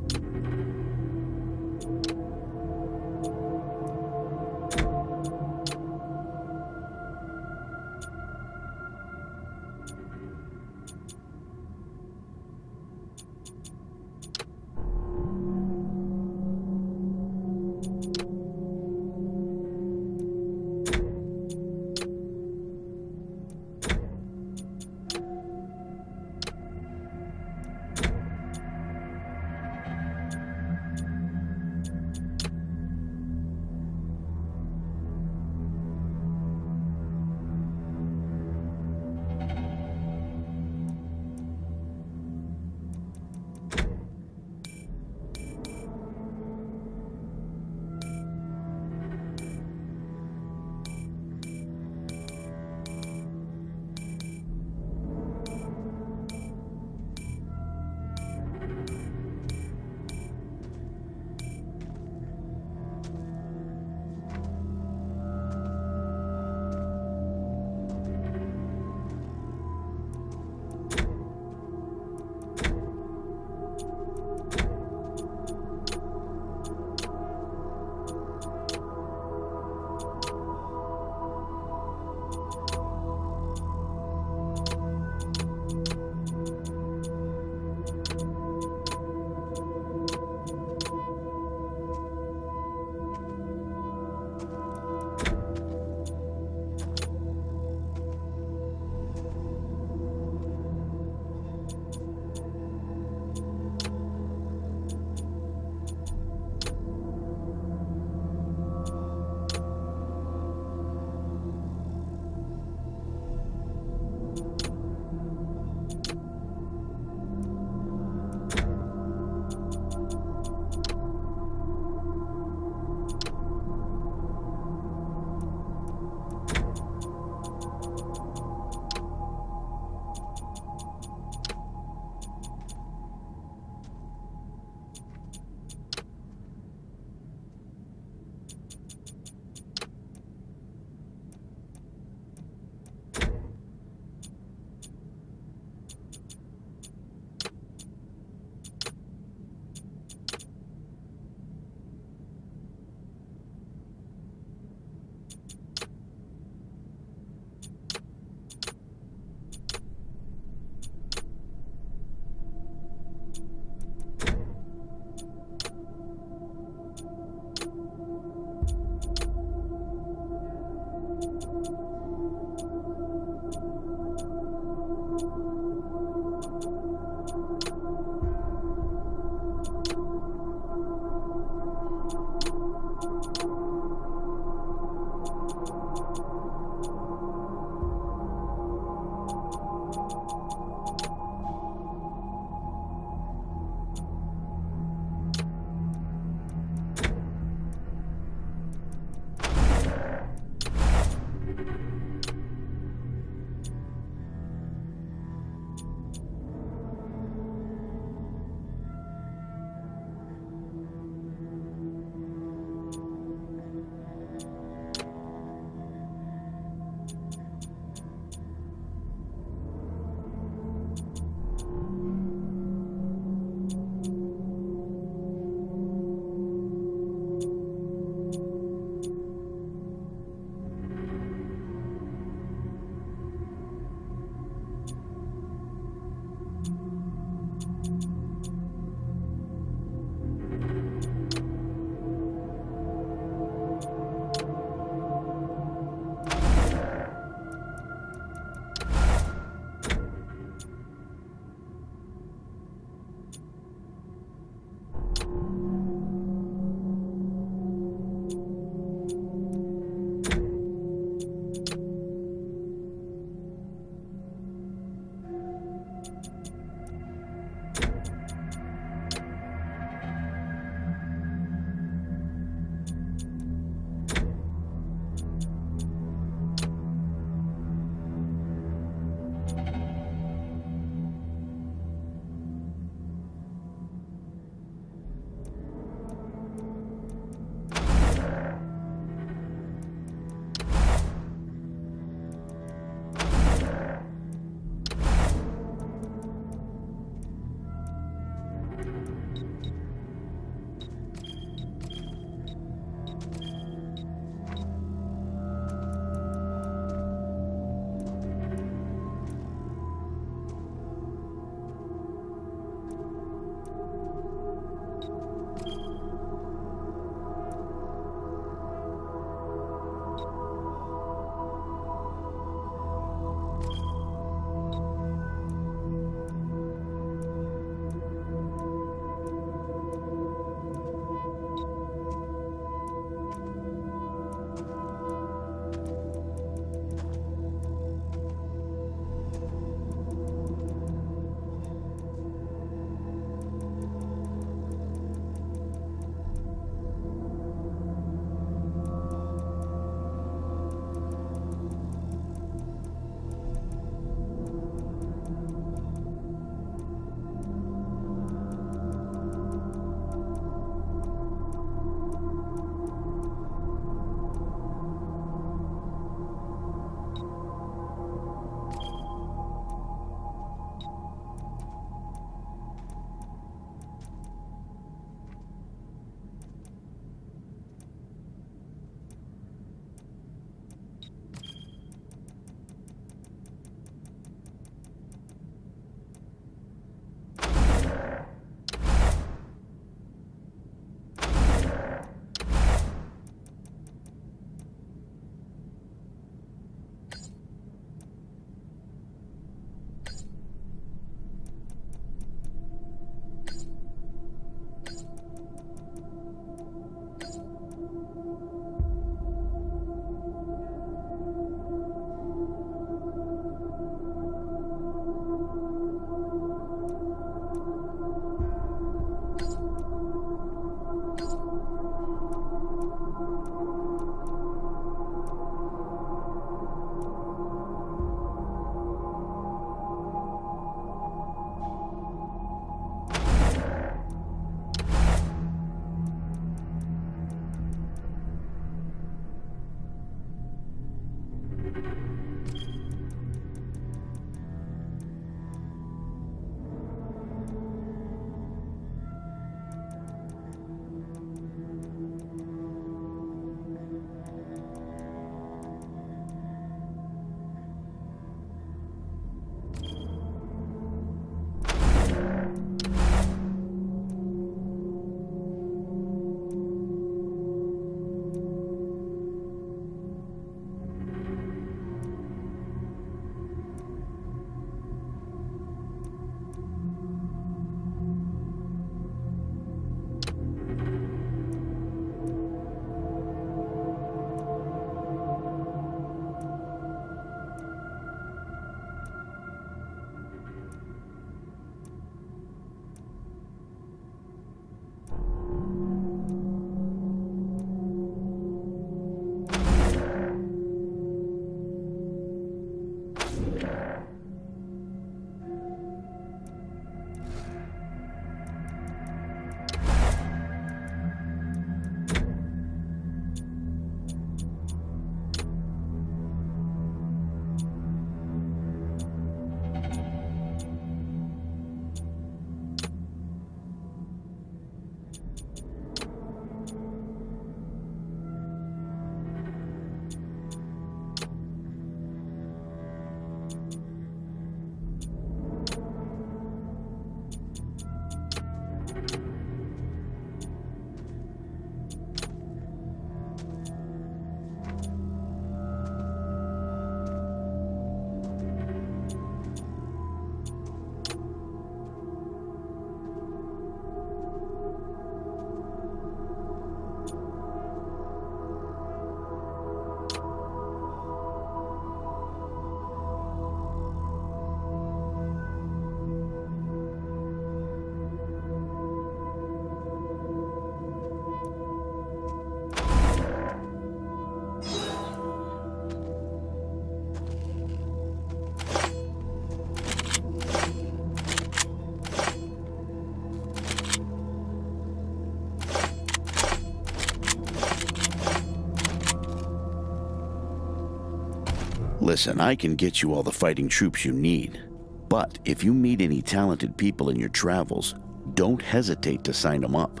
Listen, I can get you all the fighting troops you need. But if you meet any talented people in your travels, don't hesitate to sign them up.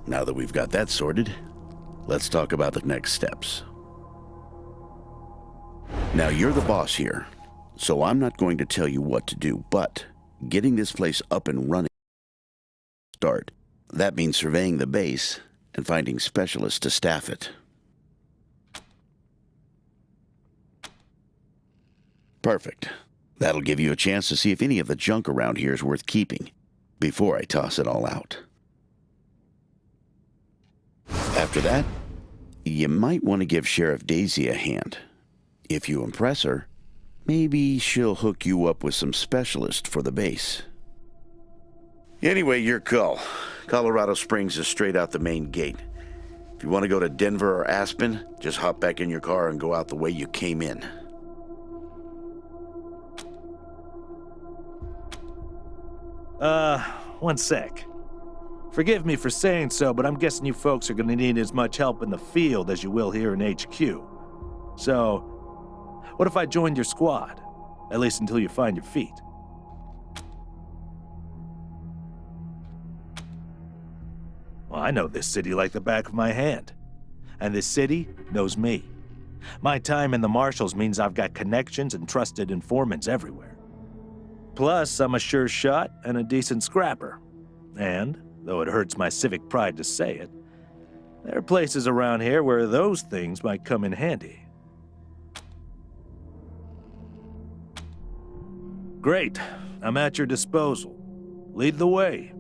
Now that we've got that sorted, let's talk about the next steps. Now, you're the boss here, so I'm not going to tell you what to do, but getting this place up and running start. That means surveying the base and finding specialists to staff it. Perfect. That'll give you a chance to see if any of the junk around here is worth keeping before I toss it all out. After that, you might want to give Sheriff Daisy a hand. If you impress her, maybe she'll hook you up with some specialist for the base. Anyway, your call. Colorado Springs is straight out the main gate. If you want to go to Denver or Aspen, just hop back in your car and go out the way you came in. One sec. Forgive me for saying so, but I'm guessing you folks are gonna need as much help in the field as you will here in HQ. So, what if I joined your squad? At least until you find your feet. Well, I know this city like the back of my hand. And this city knows me. My time in the Marshals means I've got connections and trusted informants everywhere. Plus, I'm a sure shot and a decent scrapper. And, though it hurts my civic pride to say it, there are places around here where those things might come in handy. Great. I'm at your disposal. Lead the way.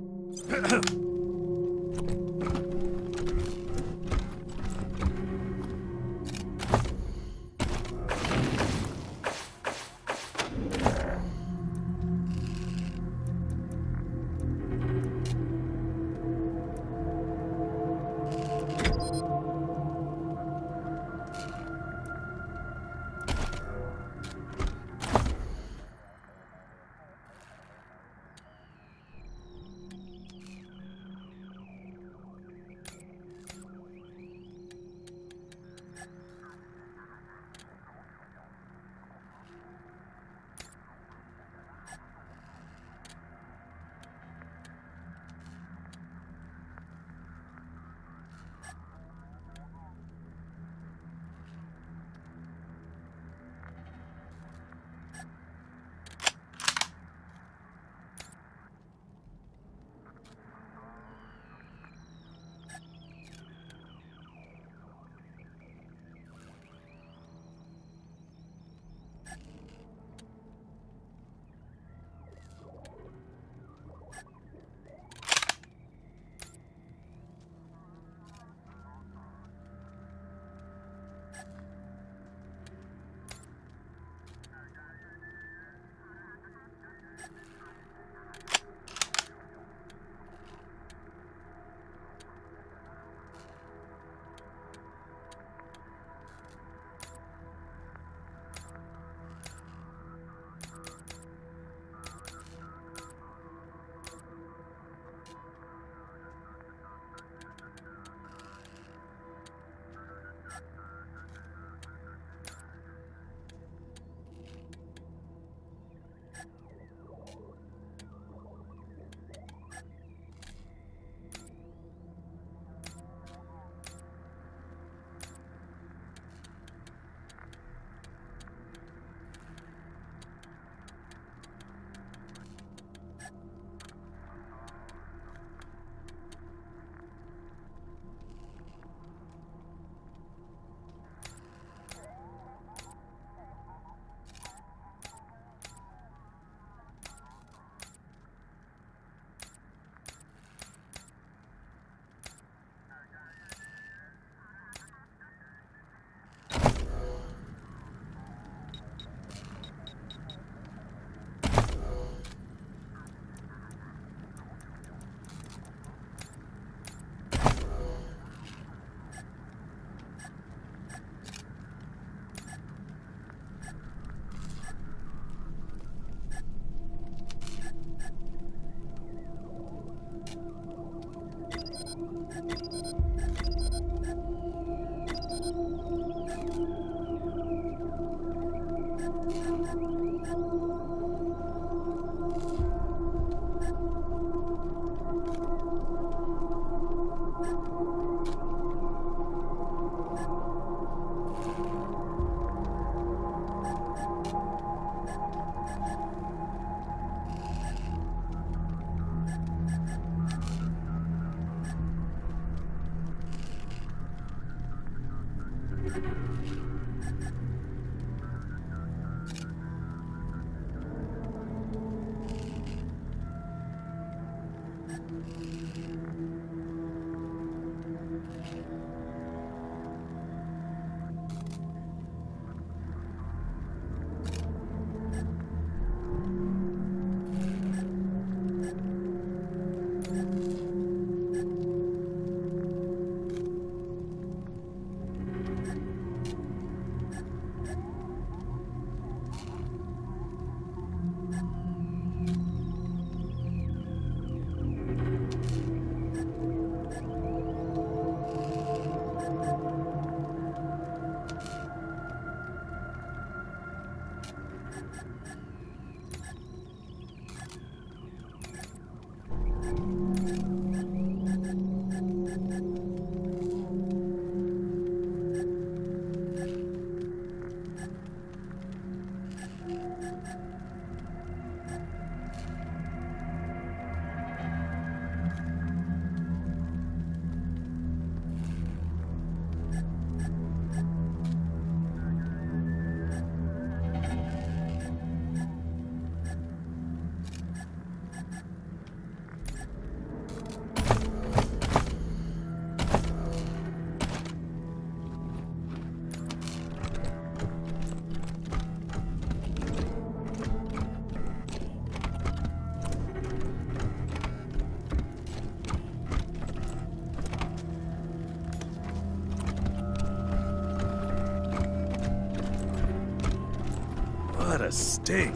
What a stink.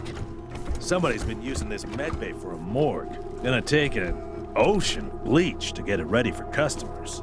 Somebody's been using this medbay for a morgue. Gonna take an ocean of bleach to get it ready for customers.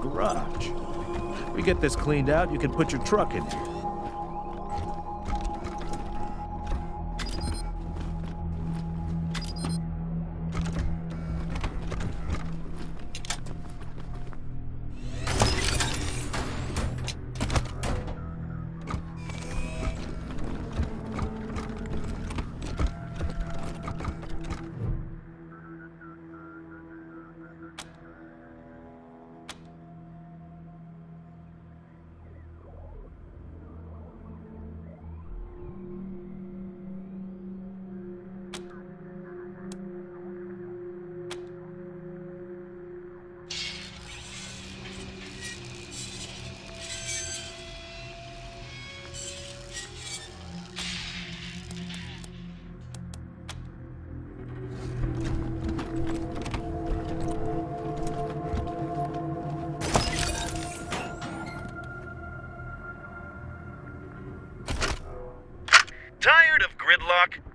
Garage. We get this cleaned out, you can put your truck in here.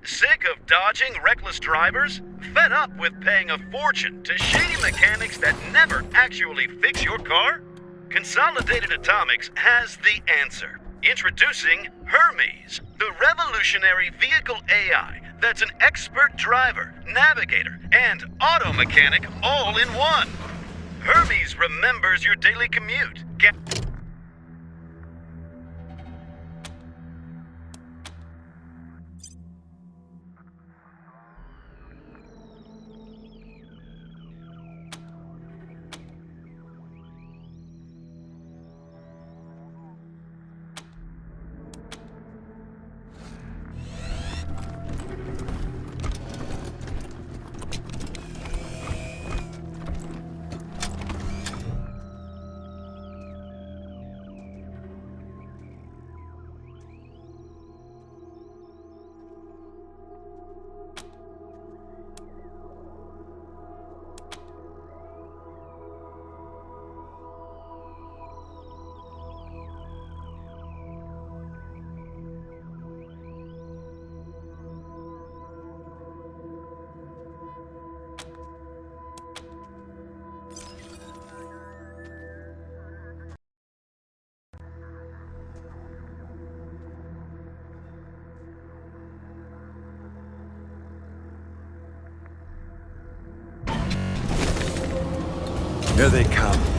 Sick of dodging reckless drivers? Fed up with paying a fortune to shady mechanics that never actually fix your car? Consolidated Atomics has the answer. Introducing Hermes, the revolutionary vehicle AI that's an expert driver, navigator, and auto mechanic all in one. Hermes remembers your daily commute. Here they come.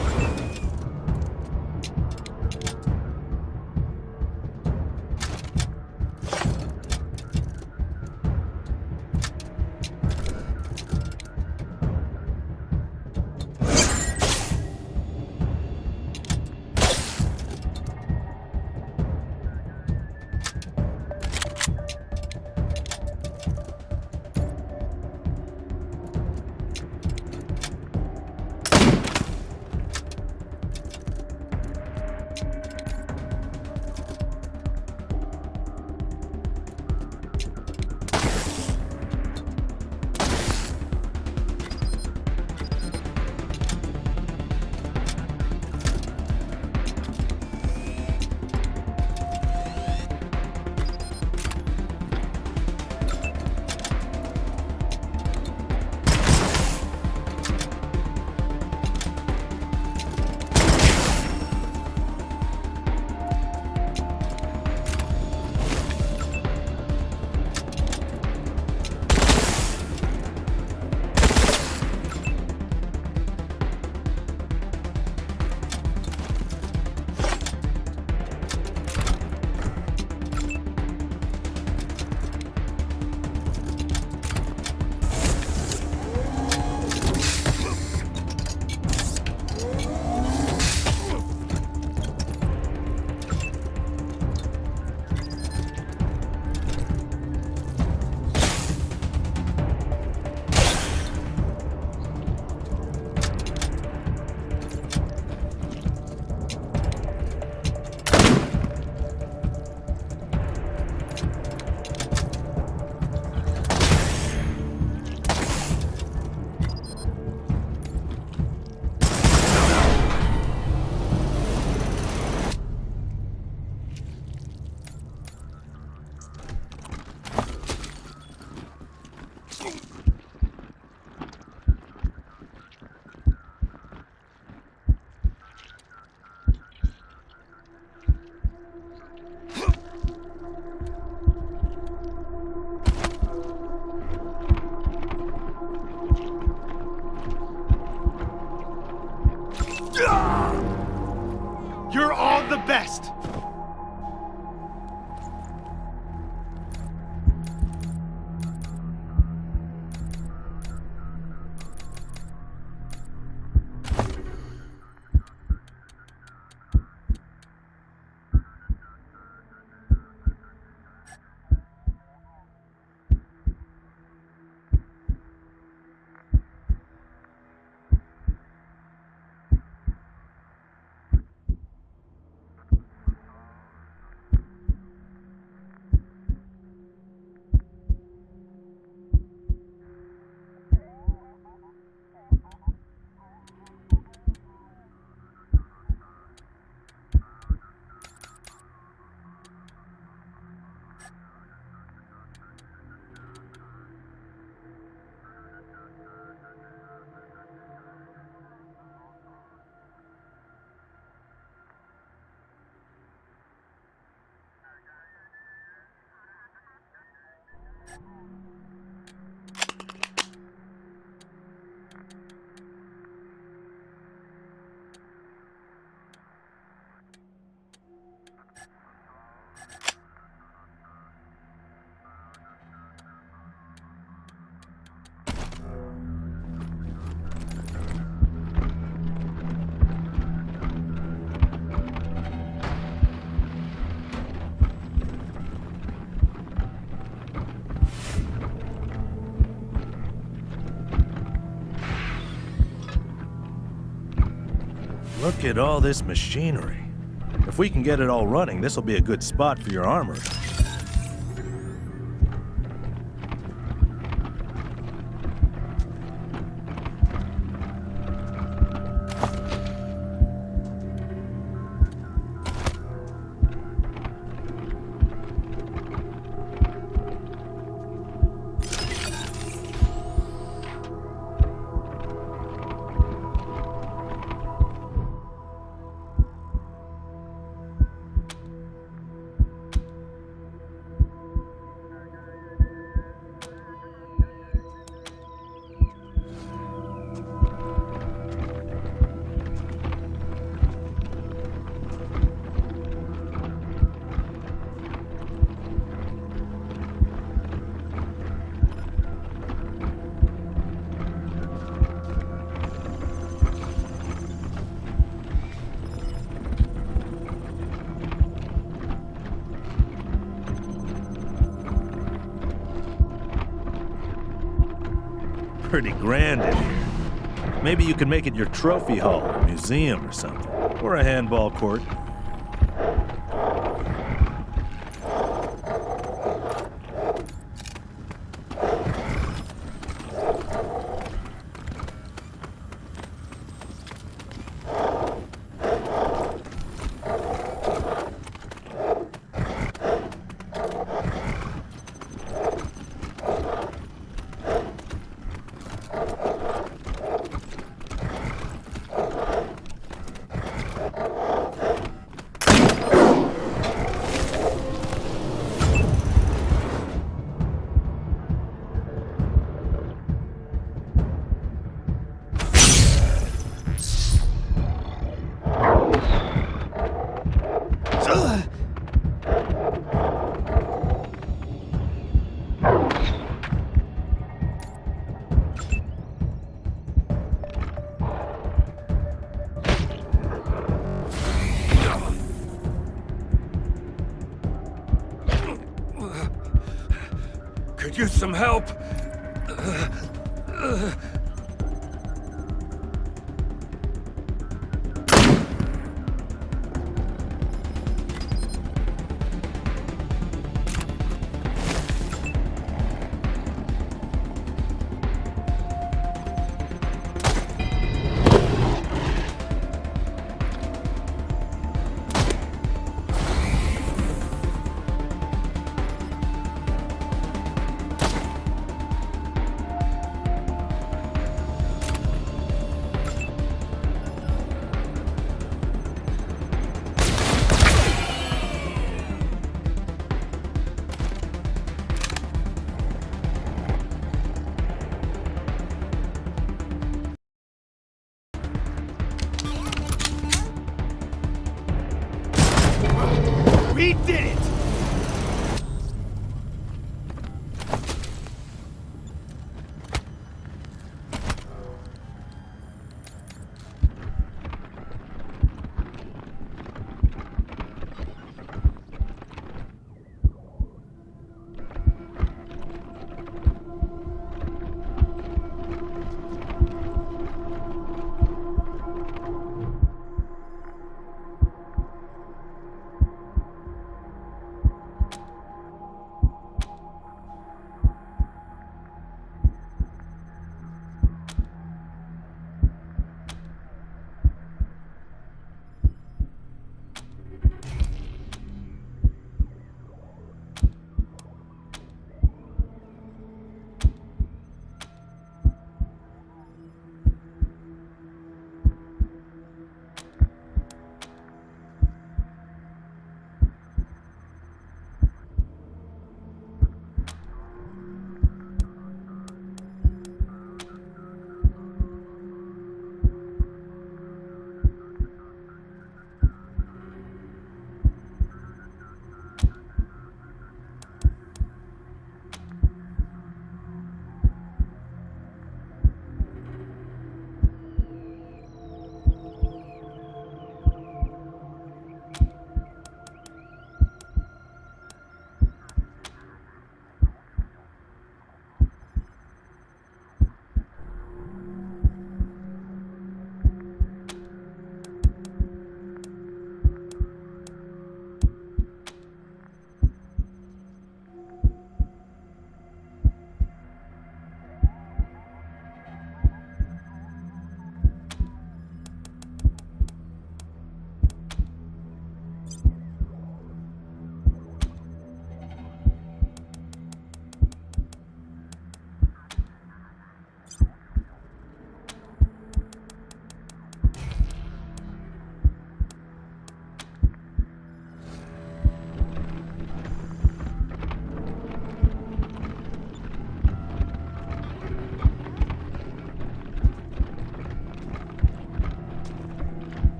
Look at all this machinery. If we can get it all running, this will be a good spot for your armory. Pretty grand in here. Maybe you can make it your trophy hall, or museum or something. Or a handball court. Could use some help. We did it!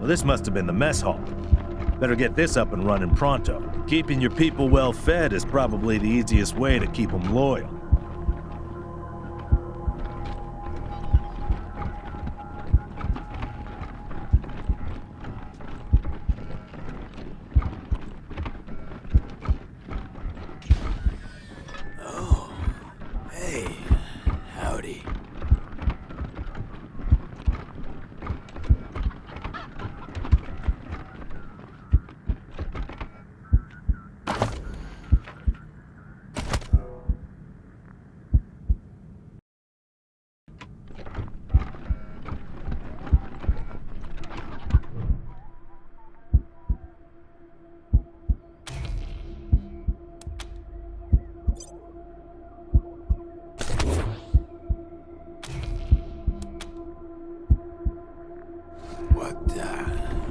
Well, this must have been the mess hall. Better get this up and running pronto. Keeping your people well fed is probably the easiest way to keep them loyal. Oh, hey, howdy.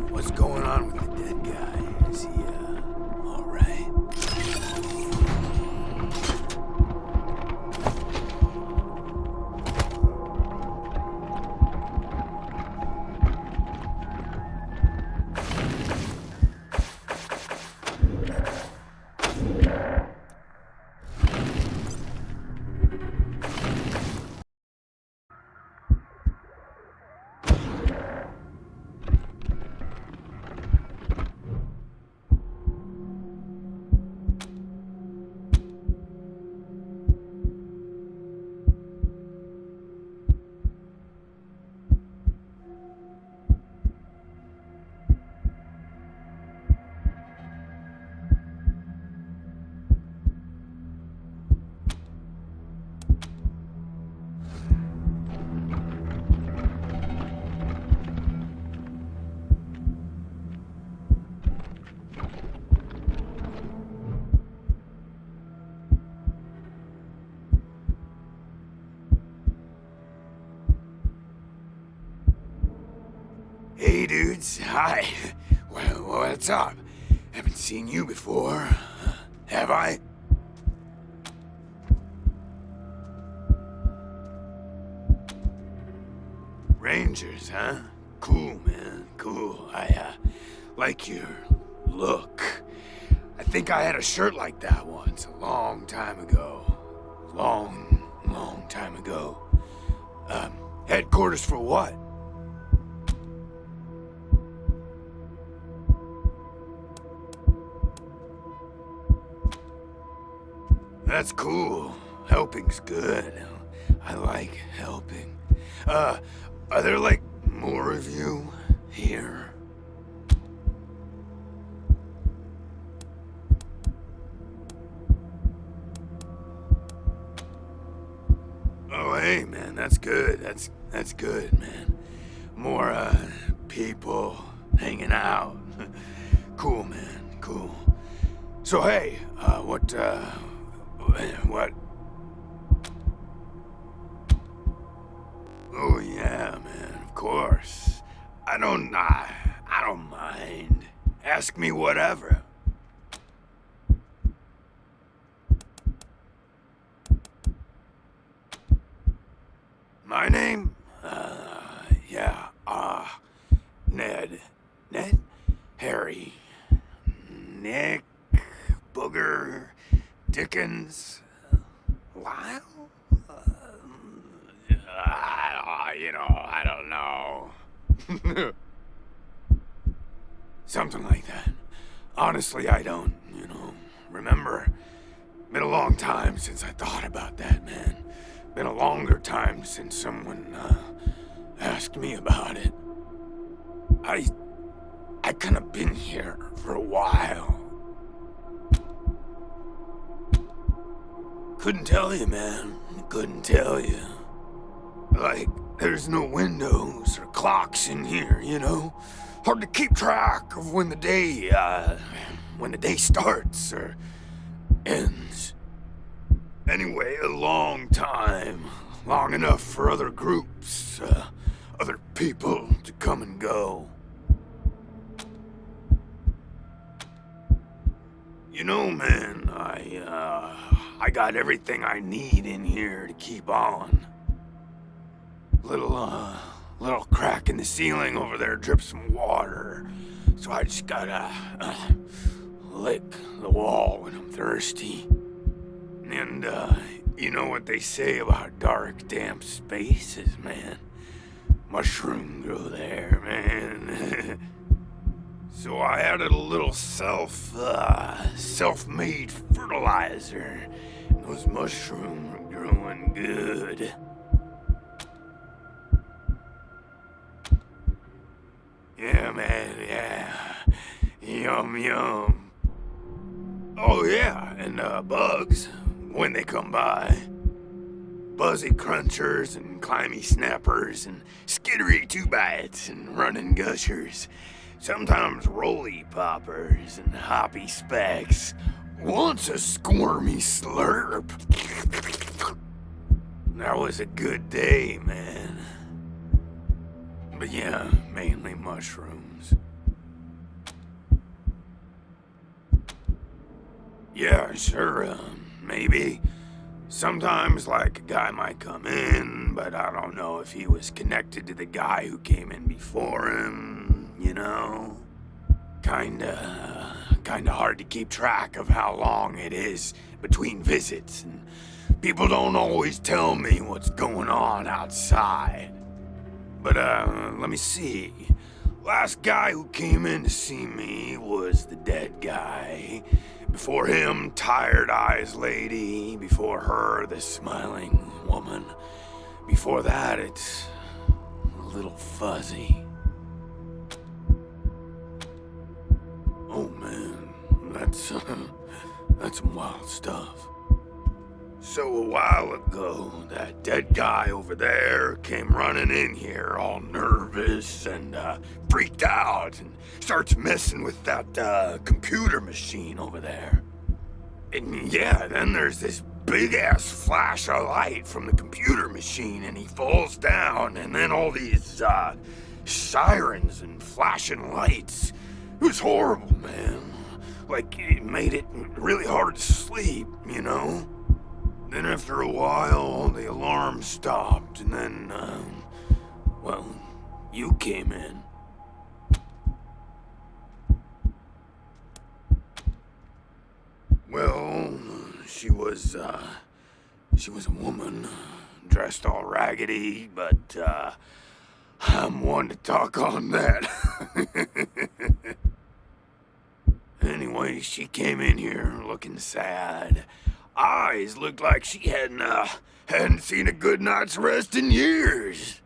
What's going on with the dead guy? Is he, all right? Hey, dudes. Hi. Well, what's up? Haven't seen you before. Have I? Rangers, huh? Cool, man. Cool. I like your look. I think I had a shirt like that once, a long time ago. Long time ago. Headquarters for what? That's cool. Helping's good. I like helping. Are there, like, more of you here? Oh, hey, man, that's good. That's good, man. More, people hanging out. Cool, man, cool. So, hey, what? Oh, yeah, man, of course. I don't mind. Ask me whatever. My name? Ned. Ned? Harry. Nick. Booger. Dickens. Lyle? I don't know. Something like that. Honestly, I don't, remember. Been a long time since I thought about that, man. Been a longer time since someone, asked me about it. I kind of been here for a while. Couldn't tell you, man. Couldn't tell you. Like, there's no windows or clocks in here, Hard to keep track of when the day starts or ends. Anyway, a long time. Long enough for other groups, other people to come and go. Man, I got everything I need in here to keep on. little crack in the ceiling over there drips some water. So I just gotta lick the wall when I'm thirsty. And, you know what they say about dark, damp spaces, man. Mushrooms grow there, man. So I added a little self-made fertilizer. And those mushrooms are growing good. Yeah, man, yeah. Yum, yum. Oh, yeah, and bugs, when they come by. Buzzy crunchers and climby snappers and skittery two-bites and running gushers. Sometimes roly poppers and hoppy specks. Once a squirmy slurp. That was a good day, man. But yeah, mainly mushrooms. Yeah, sure, maybe. Sometimes, like, a guy might come in, but I don't know if he was connected to the guy who came in before him, you know? Kinda hard to keep track of how long it is between visits, and people don't always tell me what's going on outside. But, let me see. Last guy who came in to see me was the dead guy. Before him, Tired Eyes Lady. Before her, the Smiling Woman. Before that, it's a little fuzzy. Oh man, that's some wild stuff. So a while ago, that dead guy over there came running in here all nervous and freaked out and starts messing with that computer machine over there. And yeah, then there's this big-ass flash of light from the computer machine and he falls down and then all these sirens and flashing lights. It was horrible, man. Like, it made it really hard to sleep, you know? Then after a while, the alarm stopped, and then, well, you came in. Well, she was a woman, dressed all raggedy, but, I'm one to talk on that. Anyway, she came in here looking sad. Eyes looked like she hadn't seen a good night's rest in years.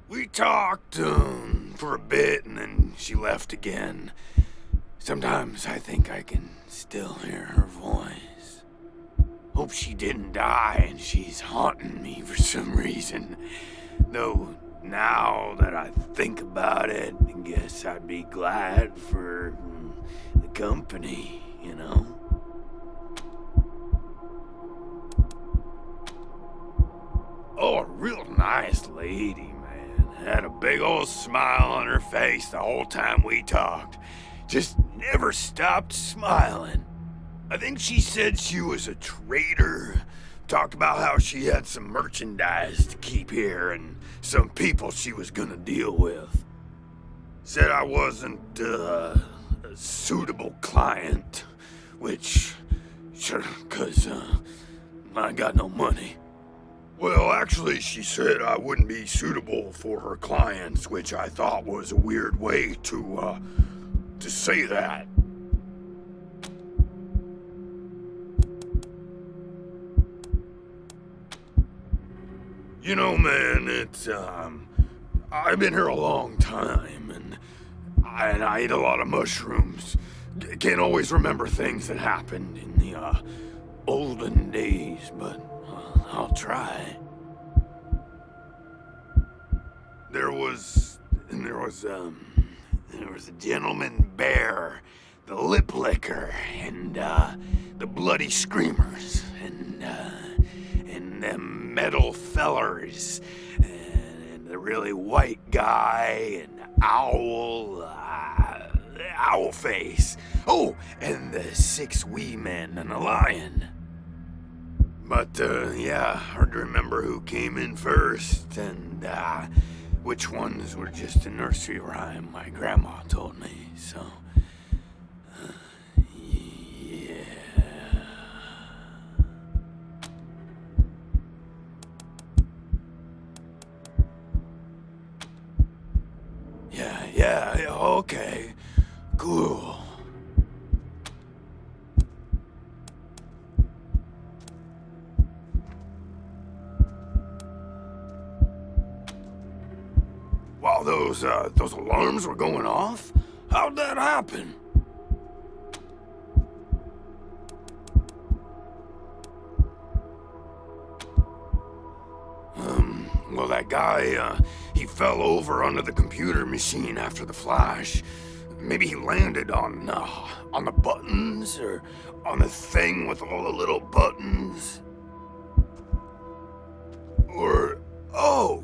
We talked for a bit and then she left again. Sometimes I think I can still hear her voice. Hope she didn't die and she's haunting me for some reason. Though now that I think about it, I guess I'd be glad for the company, you know? Oh, a real nice lady, man. Had a big old smile on her face the whole time we talked. Just never stopped smiling. I think she said she was a trader. Talked about how she had some merchandise to keep here and some people she was gonna deal with. Said I wasn't a suitable client, which, sure, 'cause I got no money. Well, actually, she said I wouldn't be suitable for her clients, which I thought was a weird way to say that. You know, man, it's, I've been here a long time, and I eat a lot of mushrooms. Can't always remember things that happened in the, olden days, but I'll try. There was a gentleman bear, the lip licker, and the bloody screamers, and them metal fellers, and the really white guy, and owl face. Oh, and the 6 wee men and a lion. But, yeah, hard to remember who came in first, and, which ones were just a nursery rhyme my grandma told me, so... yeah... Yeah, okay. Cool. While those alarms were going off? How'd that happen? Well, that guy, he fell over under the computer machine after the flash. Maybe he landed on the buttons, or on the thing with all the little buttons. Or, oh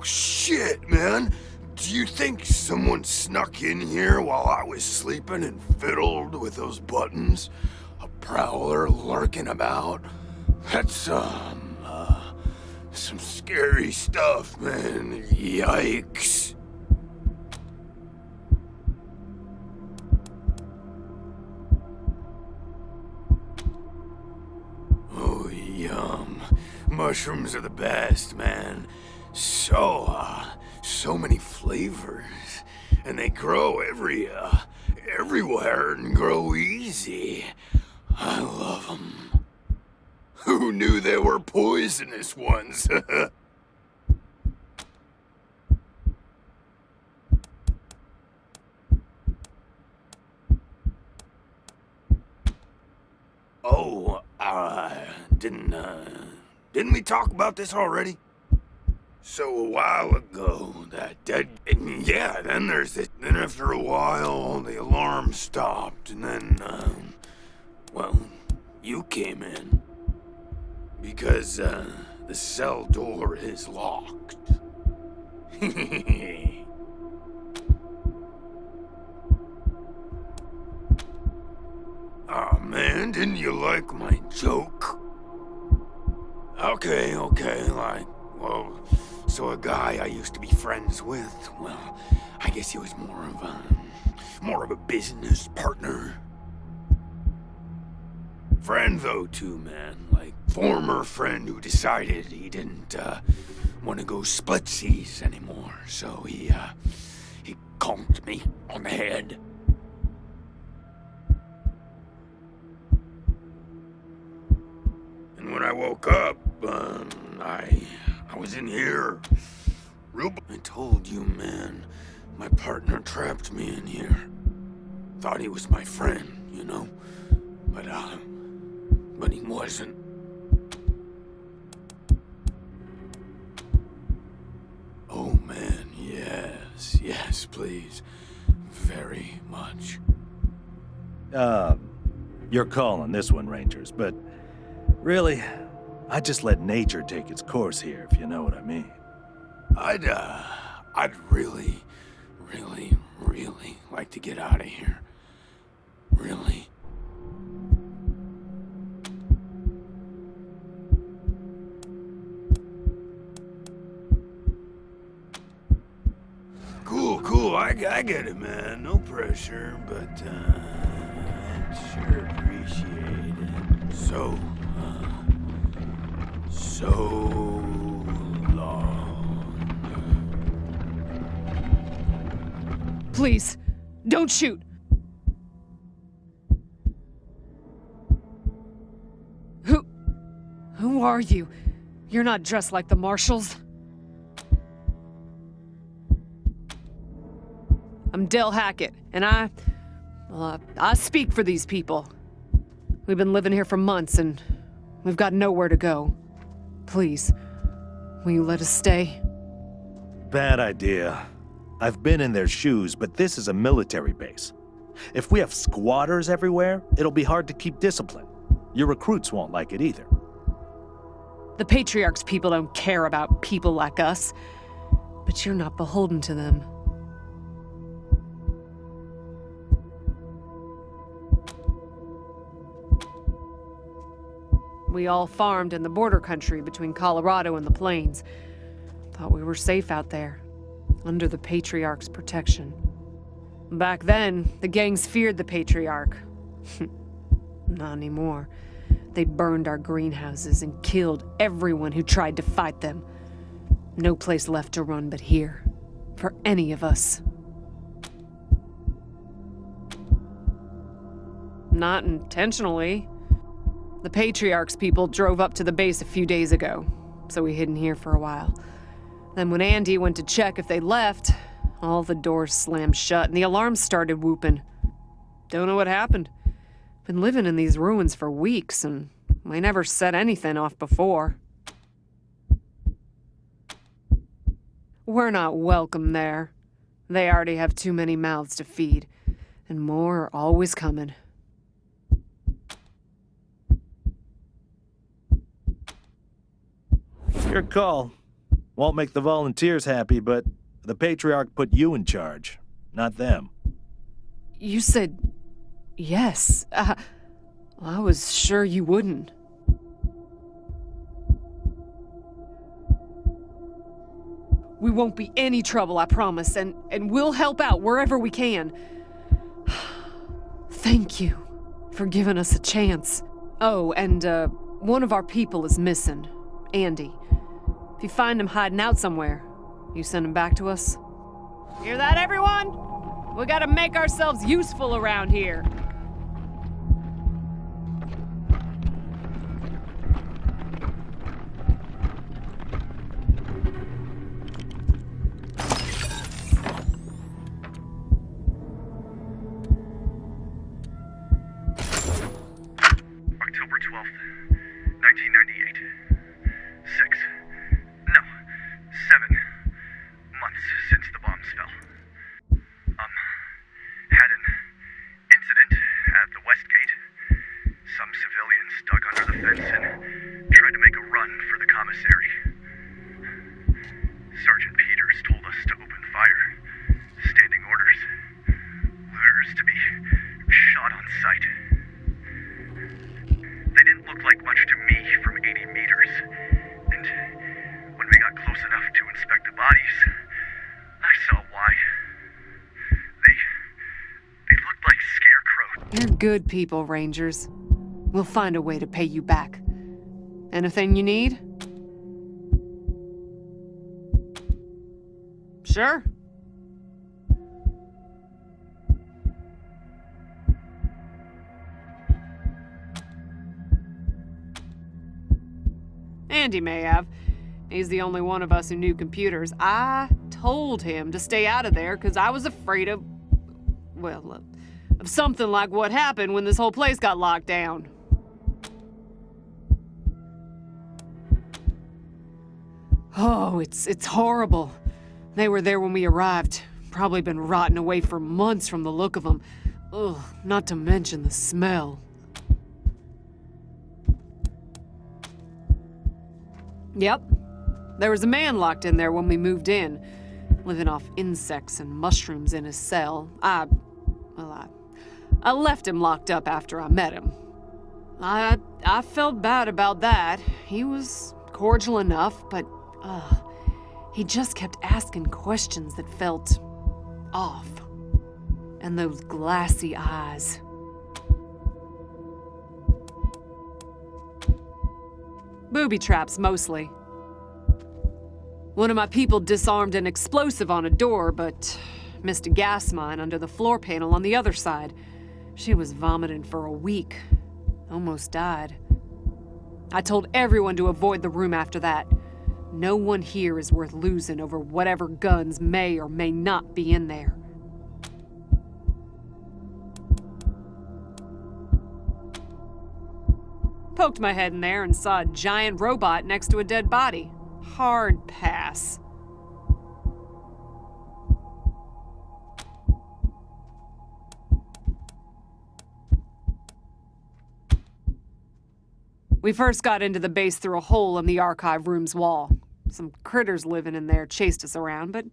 shit, man. Do you think someone snuck in here while I was sleeping and fiddled with those buttons? A prowler lurking about? That's, some scary stuff, man. Yikes. Oh, yum. Mushrooms are the best, man. So many flavors. And they grow everywhere and grow easy. I love them. Who knew there were poisonous ones? Oh, didn't we talk about this already? So a while ago, that dead... Yeah, then there's this... Then after a while, the alarm stopped, and then, well, you came in. Because, the cell door is locked. Aw, man, didn't you like my joke? Okay, like, well, so a guy I used to be friends with, well, I guess he was more of a business partner. Friend, though, too, man. Like, former friend who decided he didn't, want to go splitsies anymore, so he conked me on the head. And when I woke up, I was in here. I told you, man, my partner trapped me in here. Thought he was my friend, you know? But he wasn't. Oh, man, yes, please. Very much. You're calling this one, Rangers, but really, I just let nature take its course here, if you know what I mean. I'd really like to get out of here. Really. Cool, I get it, man. No pressure, but, I'd sure appreciate it. So long. Please, don't shoot. Who are you? You're not dressed like the marshals. I'm Del Hackett, and I speak for these people. We've been living here for months, and we've got nowhere to go. Please, will you let us stay? Bad idea. I've been in their shoes, but this is a military base. If we have squatters everywhere, it'll be hard to keep discipline. Your recruits won't like it either. The Patriarch's people don't care about people like us, but you're not beholden to them. We all farmed in the border country between Colorado and the plains. Thought we were safe out there. under the Patriarch's protection. Back then, the gangs feared the Patriarch. Not anymore. They burned our greenhouses and killed everyone who tried to fight them. No place left to run but here, for any of us. Not intentionally. The Patriarch's people drove up to the base a few days ago, so we hid in here for a while. Then when Andy went to check if they left, all the doors slammed shut and the alarms started whooping. Don't know what happened. Been living in these ruins for weeks, and we never set anything off before. We're not welcome there. They already have too many mouths to feed, and more are always coming. Your call. Won't make the volunteers happy, but the Patriarch put you in charge, not them. You said yes. I was sure you wouldn't. We won't be any trouble, I promise, and we'll help out wherever we can. Thank you for giving us a chance. Oh, and one of our people is missing, Andy. If you find him hiding out somewhere, you send him back to us. Hear that, everyone? We gotta make ourselves useful around here. October 12th, 1998. 7 months since the bombs fell. Had an incident at the West Gate. Some civilians dug under the fence and tried to make a run for the commissary. Sergeant Peters told us to open fire. Standing orders. Looters to be shot on sight. They didn't look like much to me from 80 meters. And when we got close enough to inspect the bodies, I saw why. They looked like scarecrows. You're good people, Rangers. We'll find a way to pay you back. Anything you need? Sure. Andy may have. He's the only one of us who knew computers. I told him to stay out of there because I was afraid of, well, of something like what happened when this whole place got locked down. Oh, it's horrible. They were there when we arrived. Probably been rotting away for months from the look of them. Ugh, not to mention the smell. Yep. There was a man locked in there when we moved in, living off insects and mushrooms in his cell. I left him locked up after I met him. I felt bad about that. He was cordial enough, but he just kept asking questions that felt off. And those glassy eyes. Booby traps, mostly. One of my people disarmed an explosive on a door, but missed a gas mine under the floor panel on the other side. She was vomiting for a week. Almost died. I told everyone to avoid the room after that. No one here is worth losing over whatever guns may or may not be in there. Poked my head in there and saw a giant robot next to a dead body. Hard pass. We first got into the base through a hole in the archive room's wall. Some critters living in there chased us around, but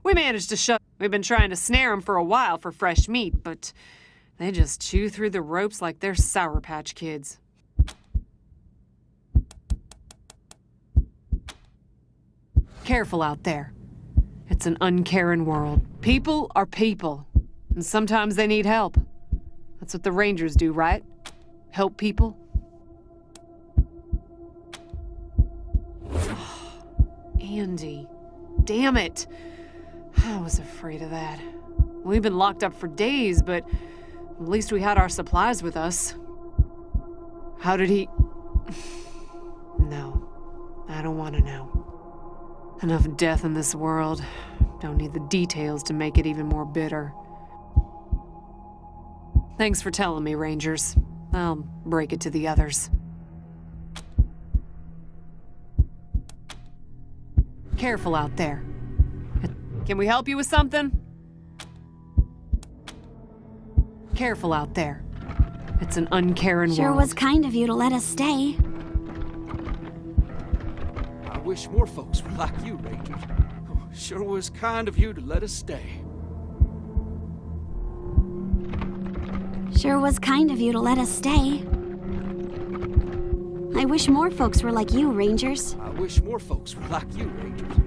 we managed to shut. We've been trying to snare them for a while for fresh meat, but they just chew through the ropes like they're Sour Patch Kids. Careful out there. It's an uncaring world. People are people, and sometimes they need help. That's what the Rangers do, right? Help people? Andy. Damn it. I was afraid of that. We've been locked up for days, but at least we had our supplies with us. How did he... No. I don't want to know. Enough death in this world. Don't need the details to make it even more bitter. Thanks for telling me, Rangers. I'll break it to the others. Careful out there. Can we help you with something? Careful out there. It's an uncaring world. Sure was kind of you to let us stay. I wish more folks were like you, Rangers. Oh, sure was kind of you to let us stay. Sure was kind of you to let us stay. I wish more folks were like you, Rangers. I wish more folks were like you, Rangers.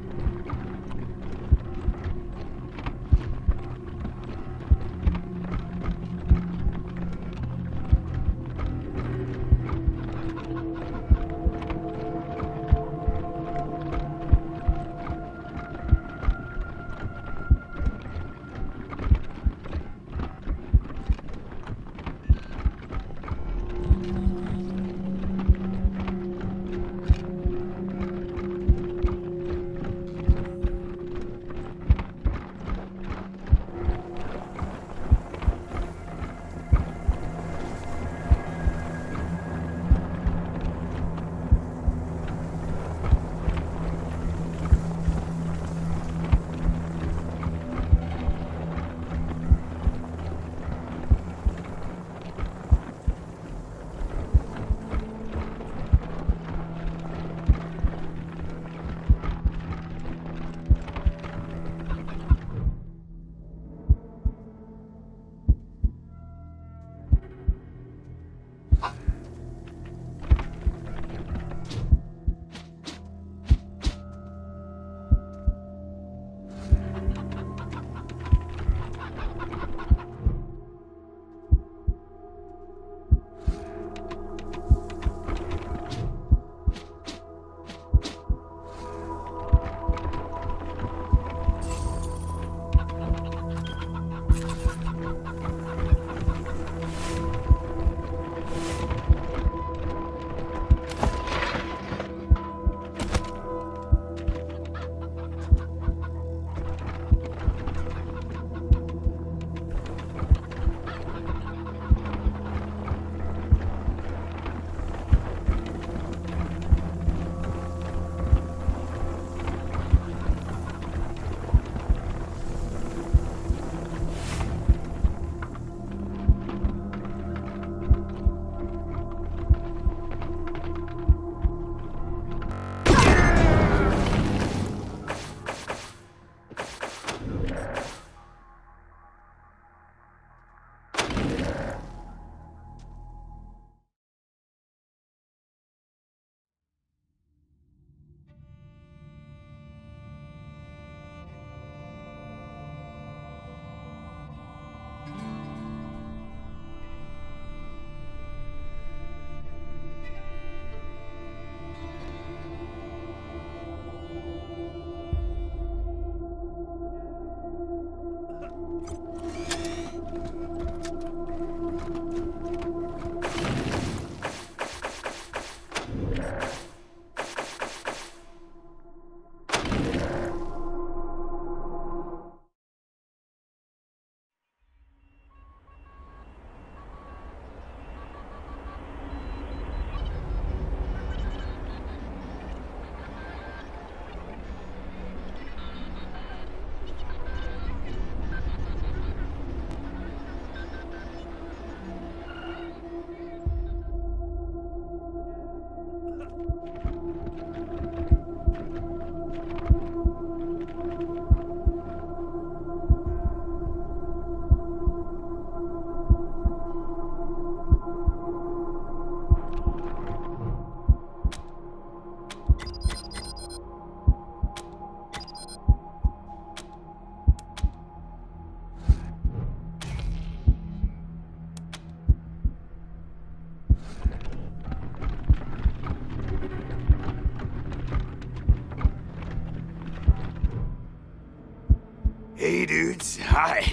Hey, dudes. Hi.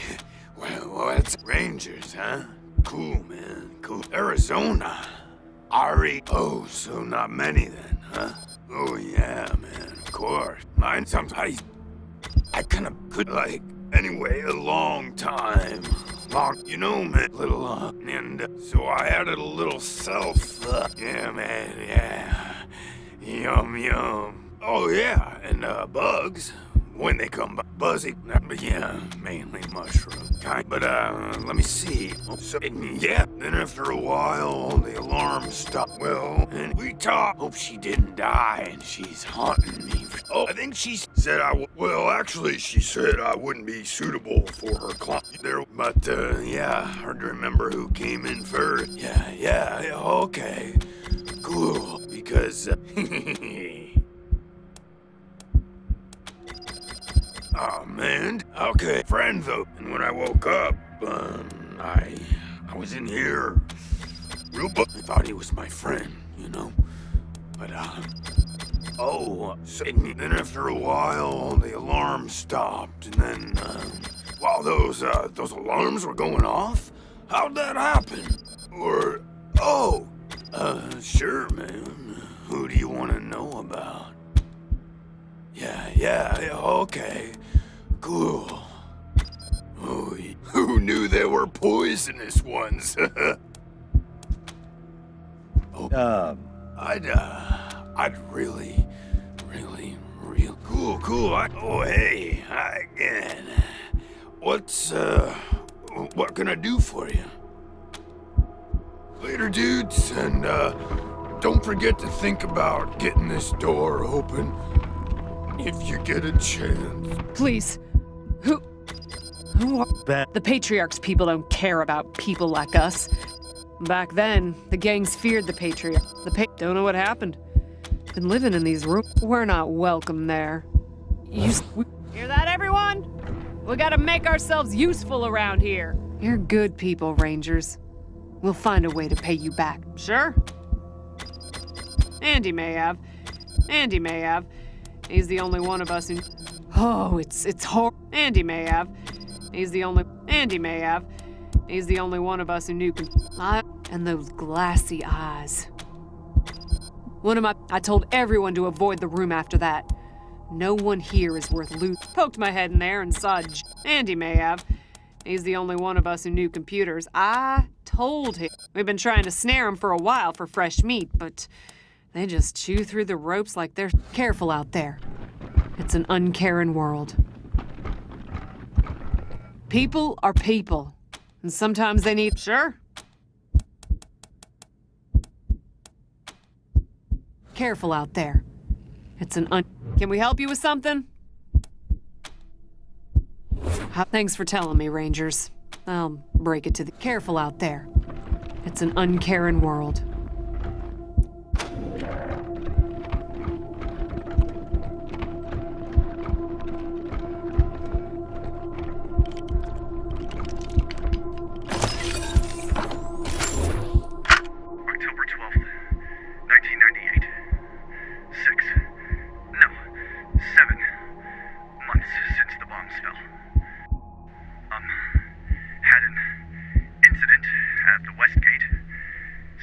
Well, it's Rangers, huh? Cool, man. Cool. Arizona. Ari. Oh, so not many then, huh? Oh, yeah, man. Of course. Mine sometimes. I kind of could, like, anyway, a long time. Long, you know, man, little, and so I added a little self, yeah, man, yeah. Yum, yum. Oh, yeah, and, bugs, when they come by, buzzy, yeah, mainly mushroom kind, but, let me see. So, yeah, then after a while, the alarm stopped, well, and we talked. Hope she didn't die, and she's haunting me. Oh, I think she said well, actually, she said I wouldn't be suitable for her client there, but, yeah, hard to remember who came in first. Yeah, okay, cool, because, oh, man. Okay, friend, though. And when I woke up, I was in here. Real I thought he was my friend, you know? But, oh, so then after a while, the alarm stopped, and then, while those alarms were going off? How'd that happen? Or, oh, sure, man. Who do you want to know about? Yeah, okay. Cool. Oh, who knew there were poisonous ones? Oh, I'd really cool. Hey, again. What can I do for you? Later, dudes, and, don't forget to think about getting this door open. If you get a chance. Please. Who are... The Patriarch's people don't care about people like us. Back then, the gangs feared the Patriarch. Don't know what happened. Been living in these rooms. We're not welcome there. Hear that, everyone? We gotta make ourselves useful around here. You're good people, Rangers. We'll find a way to pay you back. Sure? Andy may have. He's the only one of us who... Oh, it's hard. Andy may have. He's the only one of us who knew... And those glassy eyes. I told everyone to avoid the room after that. No one here is worth loot. Poked my head in there and saw Andy may have. He's the only one of us who knew computers. I told him. We've been trying to snare him for a while for fresh meat, but... They just chew through the ropes like they're careful out there. It's an uncaring world. People are people, and sometimes they need... Sure. Careful out there. It's an Can we help you with something? Thanks for telling me, Rangers. I'll break it to the... Careful out there. It's an uncaring world.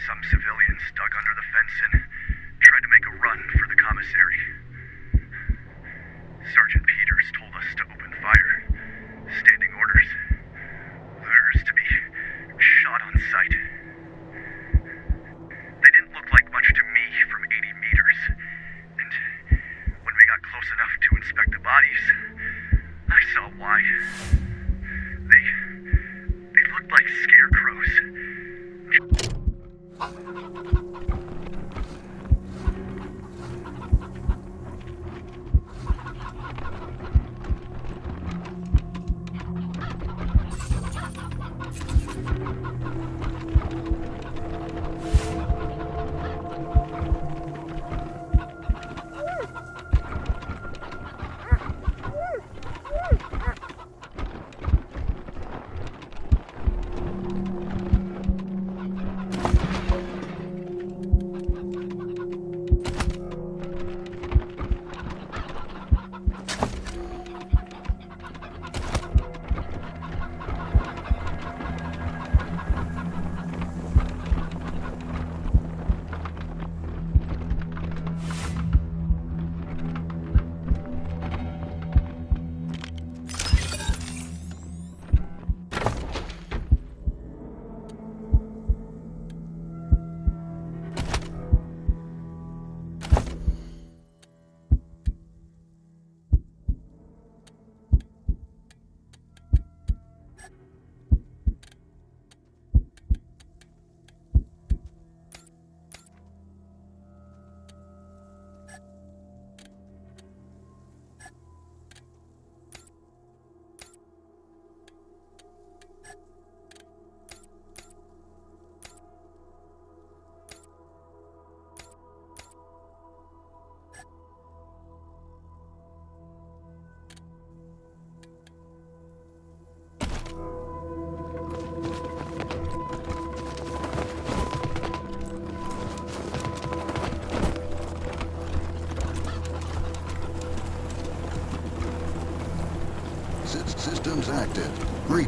Some civilians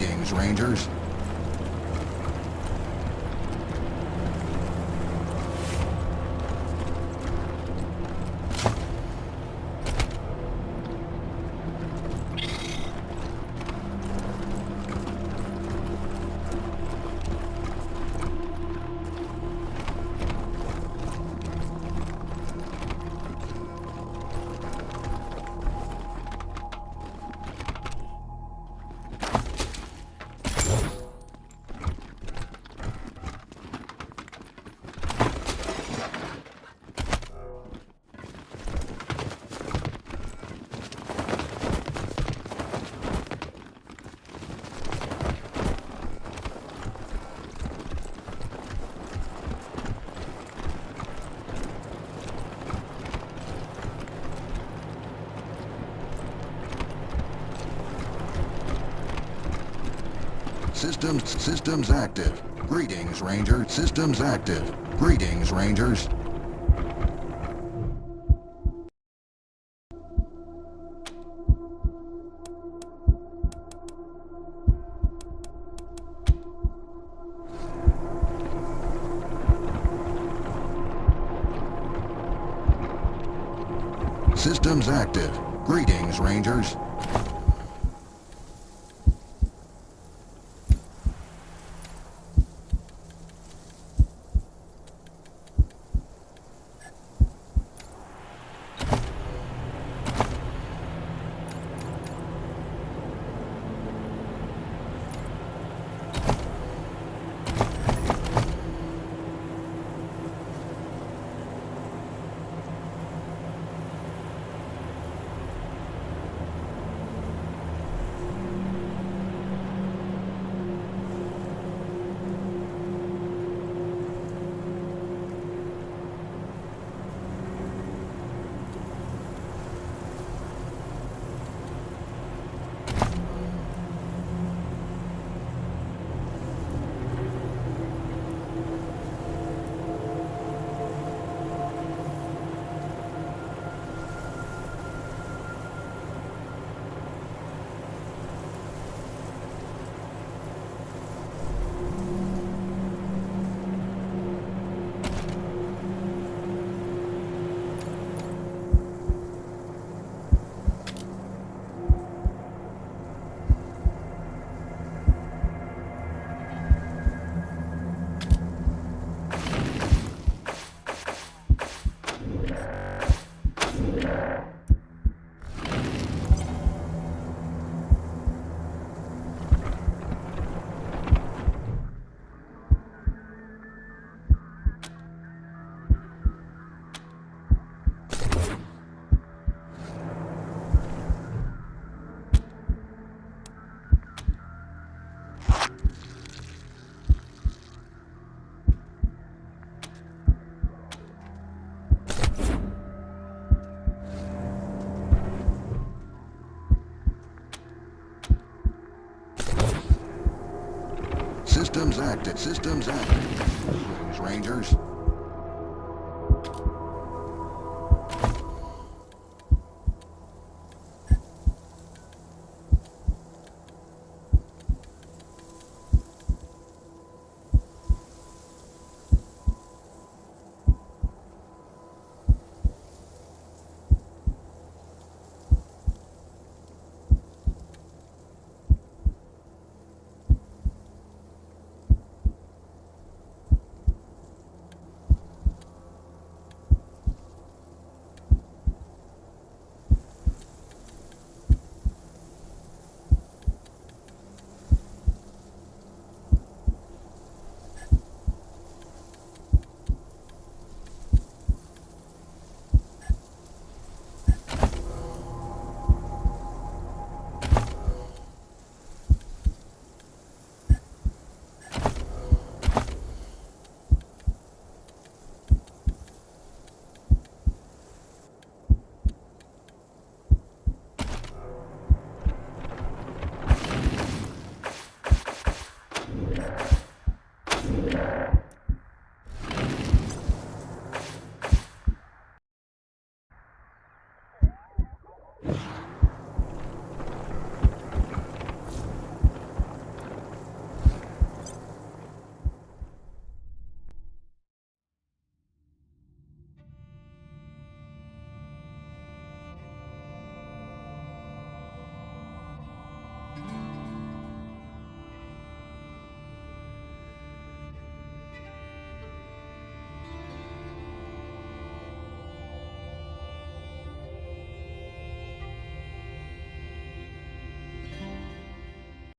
Greetings, Rangers. Systems active. Greetings, Ranger. Systems active. Greetings, Rangers. Systems active. Greetings, Rangers. Systems active. Systems active. Greetings, Rangers.